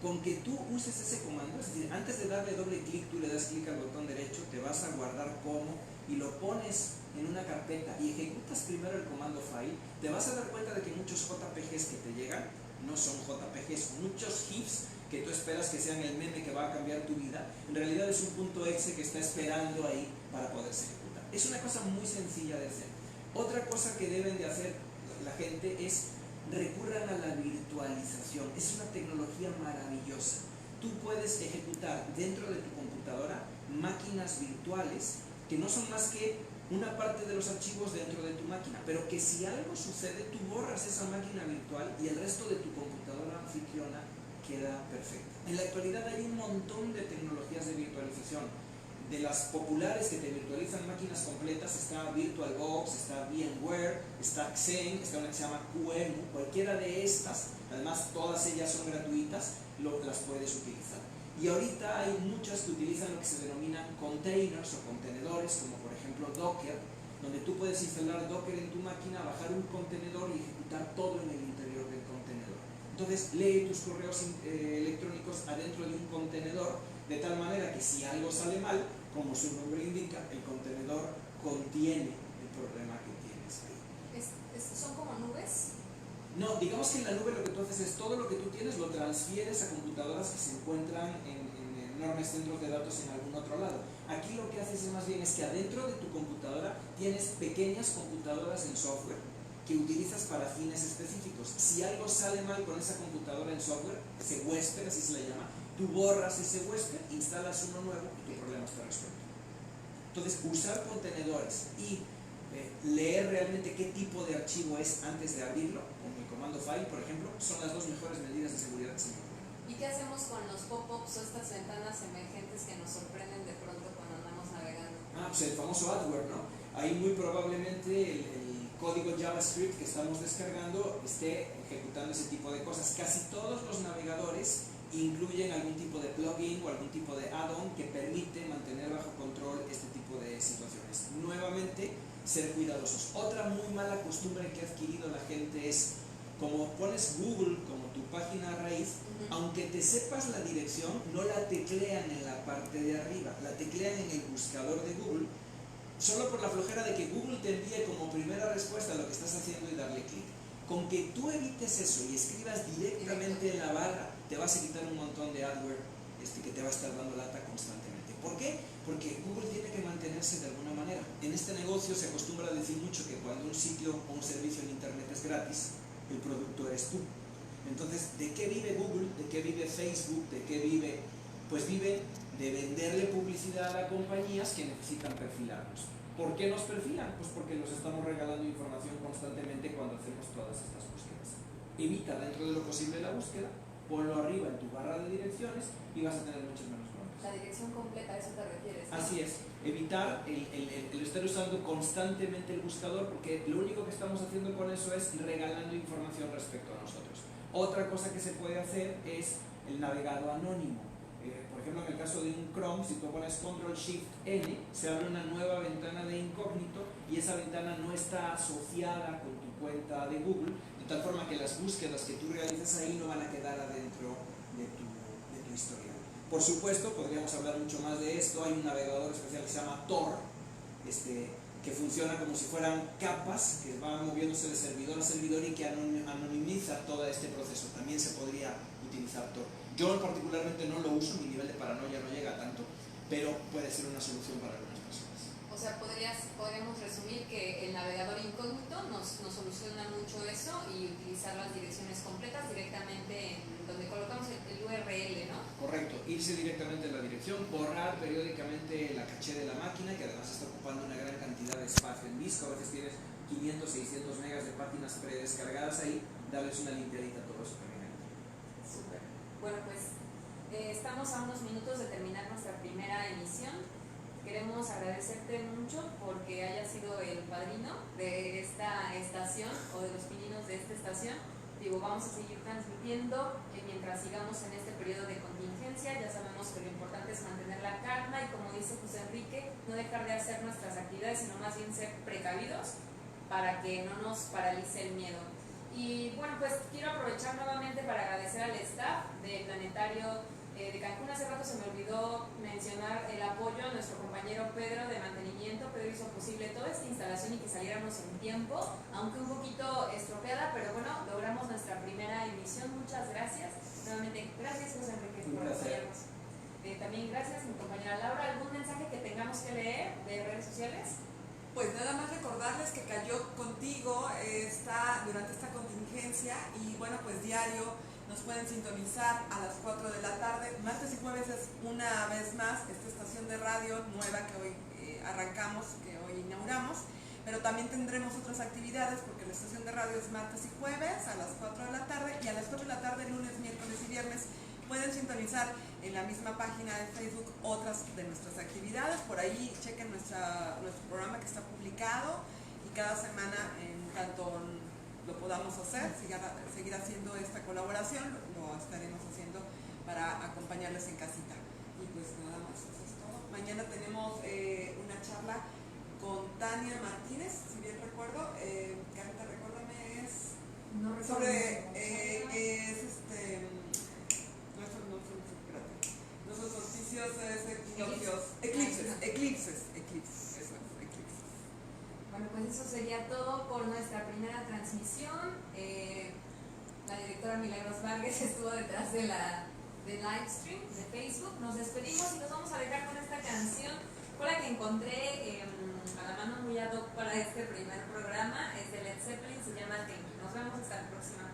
Con que tú uses ese comando, es decir, antes de darle doble clic, tú le das clic al botón derecho, te vas a guardar como y lo pones en una carpeta y ejecutas primero el comando file, te vas a dar cuenta de que muchos JPGs que te llegan no son JPGs, muchos GIFs que tú esperas que sean el meme que va a cambiar tu vida, en realidad es un .exe que está esperando ahí para poderse ejecutar. Es una cosa muy sencilla de hacer. Otra cosa que deben de hacer la gente es recurran a la virtualización. Es una tecnología maravillosa. Tú puedes ejecutar dentro de tu computadora máquinas virtuales que no son más que una parte de los archivos dentro de tu máquina, pero que si algo sucede, tú borras esa máquina virtual y el resto de tu computadora anfitriona queda perfecta. En la actualidad hay un montón de tecnologías de virtualización. De las populares que te virtualizan máquinas completas está VirtualBox, está VMware, está Xen, está una que se llama QEMU. Cualquiera de estas, además todas ellas son gratuitas, las puedes utilizar. Y ahorita hay muchas que utilizan lo que se denominan containers o contenedores, como por ejemplo Docker, donde tú puedes instalar Docker en tu máquina, bajar un contenedor y ejecutar todo en el interior del contenedor. Entonces lee tus correos electrónicos adentro de un contenedor, de tal manera que si algo sale mal, como su nombre indica, el contenedor contiene el problema que tienes ahí. ¿Son como nubes? No, digamos que en la nube lo que tú haces es todo lo que tú tienes lo transfieres a computadoras que se encuentran en enormes centros de datos en algún otro lado. Aquí lo que haces es más bien es que adentro de tu computadora tienes pequeñas computadoras en software que utilizas para fines específicos. Si algo sale mal con esa computadora en software, ese huésped, así se le llama, tú borras ese huésped, instalas uno nuevo y tu problema está resuelto. Entonces, usar contenedores y leer realmente qué tipo de archivo es antes de abrirlo, con el comando file, por ejemplo, son las dos mejores medidas de seguridad que se me ocurren. ¿Y qué hacemos con los pop-ups o estas ventanas emergentes que nos sorprenden de pronto cuando andamos navegando? Pues el famoso adware, ¿no? Ahí muy probablemente el código JavaScript que estamos descargando esté ejecutando ese tipo de cosas. Casi todos los navegadores incluyen algún tipo de plugin o algún tipo de add-on que permite mantener bajo control este tipo de situaciones. Nuevamente, ser cuidadosos. Otra muy mala costumbre que ha adquirido la gente es, como pones Google como tu página raíz, aunque te sepas la dirección, no la teclean en la parte de arriba, la teclean en el buscador de Google, solo por la flojera de que Google te envíe como primera respuesta lo que estás haciendo y darle clic. Con que tú evites eso y escribas directamente en la barra, te vas a quitar un montón de adware que te va a estar dando lata constantemente. ¿Por qué? Porque Google tiene que mantenerse de alguna manera. En este negocio se acostumbra a decir mucho que cuando un sitio o un servicio en internet es gratis, el producto eres tú. Entonces, ¿de qué vive Google? ¿De qué vive Facebook? ¿De qué vive? Pues vive de venderle publicidad a compañías que necesitan perfilarnos. ¿Por qué nos perfilan? Pues porque nos estamos regalando información constantemente cuando hacemos todas estas búsquedas. Evita dentro de lo posible la búsqueda, ponlo arriba en tu barra de direcciones y vas a tener muchas menos broncas. La dirección completa, ¿a eso te refieres? ¿No? Así es, evitar el estar usando constantemente el buscador, porque lo único que estamos haciendo con eso es regalando información respecto a nosotros. Otra cosa que se puede hacer es el navegado anónimo. Por ejemplo, en el caso de un Chrome, si tú pones Ctrl-Shift-N, se abre una nueva ventana de incógnito y esa ventana no está asociada con tu cuenta de Google, de tal forma que las búsquedas que tú realizas ahí no van a quedar adentro de tu historial. Por supuesto, podríamos hablar mucho más de esto. Hay un navegador especial que se llama Tor, que funciona como si fueran capas que van moviéndose de servidor a servidor y que anonimiza todo este proceso. También se podría utilizar Tor. Yo particularmente no lo uso, mi nivel de paranoia no llega a tanto, pero puede ser una solución para algunas personas. O sea, podríamos resumir que el navegador incógnito nos soluciona mucho eso y utilizar las direcciones completas directamente en donde colocamos el URL, ¿no? Correcto, irse directamente en la dirección, borrar periódicamente la caché de la máquina, que además está ocupando una gran cantidad de espacio en disco. A veces tienes 500, 600 megas de páginas predescargadas ahí, darles una limpiadita a todo eso también. Súper. Bueno, pues estamos a unos minutos de terminar nuestra primera emisión. Queremos agradecerte mucho porque hayas sido el padrino de esta estación o de los pininos de esta estación. Digo, vamos a seguir transmitiendo mientras sigamos en este periodo de contingencia. Ya sabemos que lo importante es mantener la calma y, como dice José Enrique, no dejar de hacer nuestras actividades, sino más bien ser precavidos para que no nos paralice el miedo. Y bueno, pues quiero aprovechar nuevamente para agradecer al staff del Planetario de Cancún. Hace rato se me olvidó mencionar el apoyo a nuestro compañero Pedro de mantenimiento. Pedro hizo posible toda esta instalación y que saliéramos en tiempo, aunque un poquito estropeada, pero bueno, logramos nuestra primera emisión. Muchas gracias. Nuevamente, gracias José Enrique por apoyarnos. También gracias mi compañera Laura. ¿Algún mensaje que tengamos que leer de redes sociales? Pues nada más recordarles que Cayó Contigo está durante esta contingencia y bueno, pues diario nos pueden sintonizar a las 4 de la tarde. Martes y jueves es una vez más esta estación de radio nueva que hoy arrancamos, que hoy inauguramos, pero también tendremos otras actividades porque la estación de radio es martes y jueves a las 4 de la tarde y a las 4 de la tarde lunes, miércoles y viernes pueden sintonizar en la misma página de Facebook otras de nuestras actividades. Por ahí chequen nuestro programa que está publicado y cada semana, en tanto lo podamos hacer, seguir haciendo esta colaboración, lo estaremos haciendo para acompañarles en casita. Y pues nada más, eso es todo. Mañana tenemos una charla con Tania Martínez, si bien recuerdo. Carita, recuérdame, es No recuerdo. sobre nuestros solsticios es eclipses. Bueno, pues eso sería todo por nuestra primera transmisión. La directora Milagros Vargas estuvo detrás de live stream de Facebook. Nos despedimos y nos vamos a dejar con esta canción. Fue la que encontré a la mano muy ad hoc para este primer programa. Es de Led Zeppelin, se llama Thank You. Nos vemos hasta la próxima.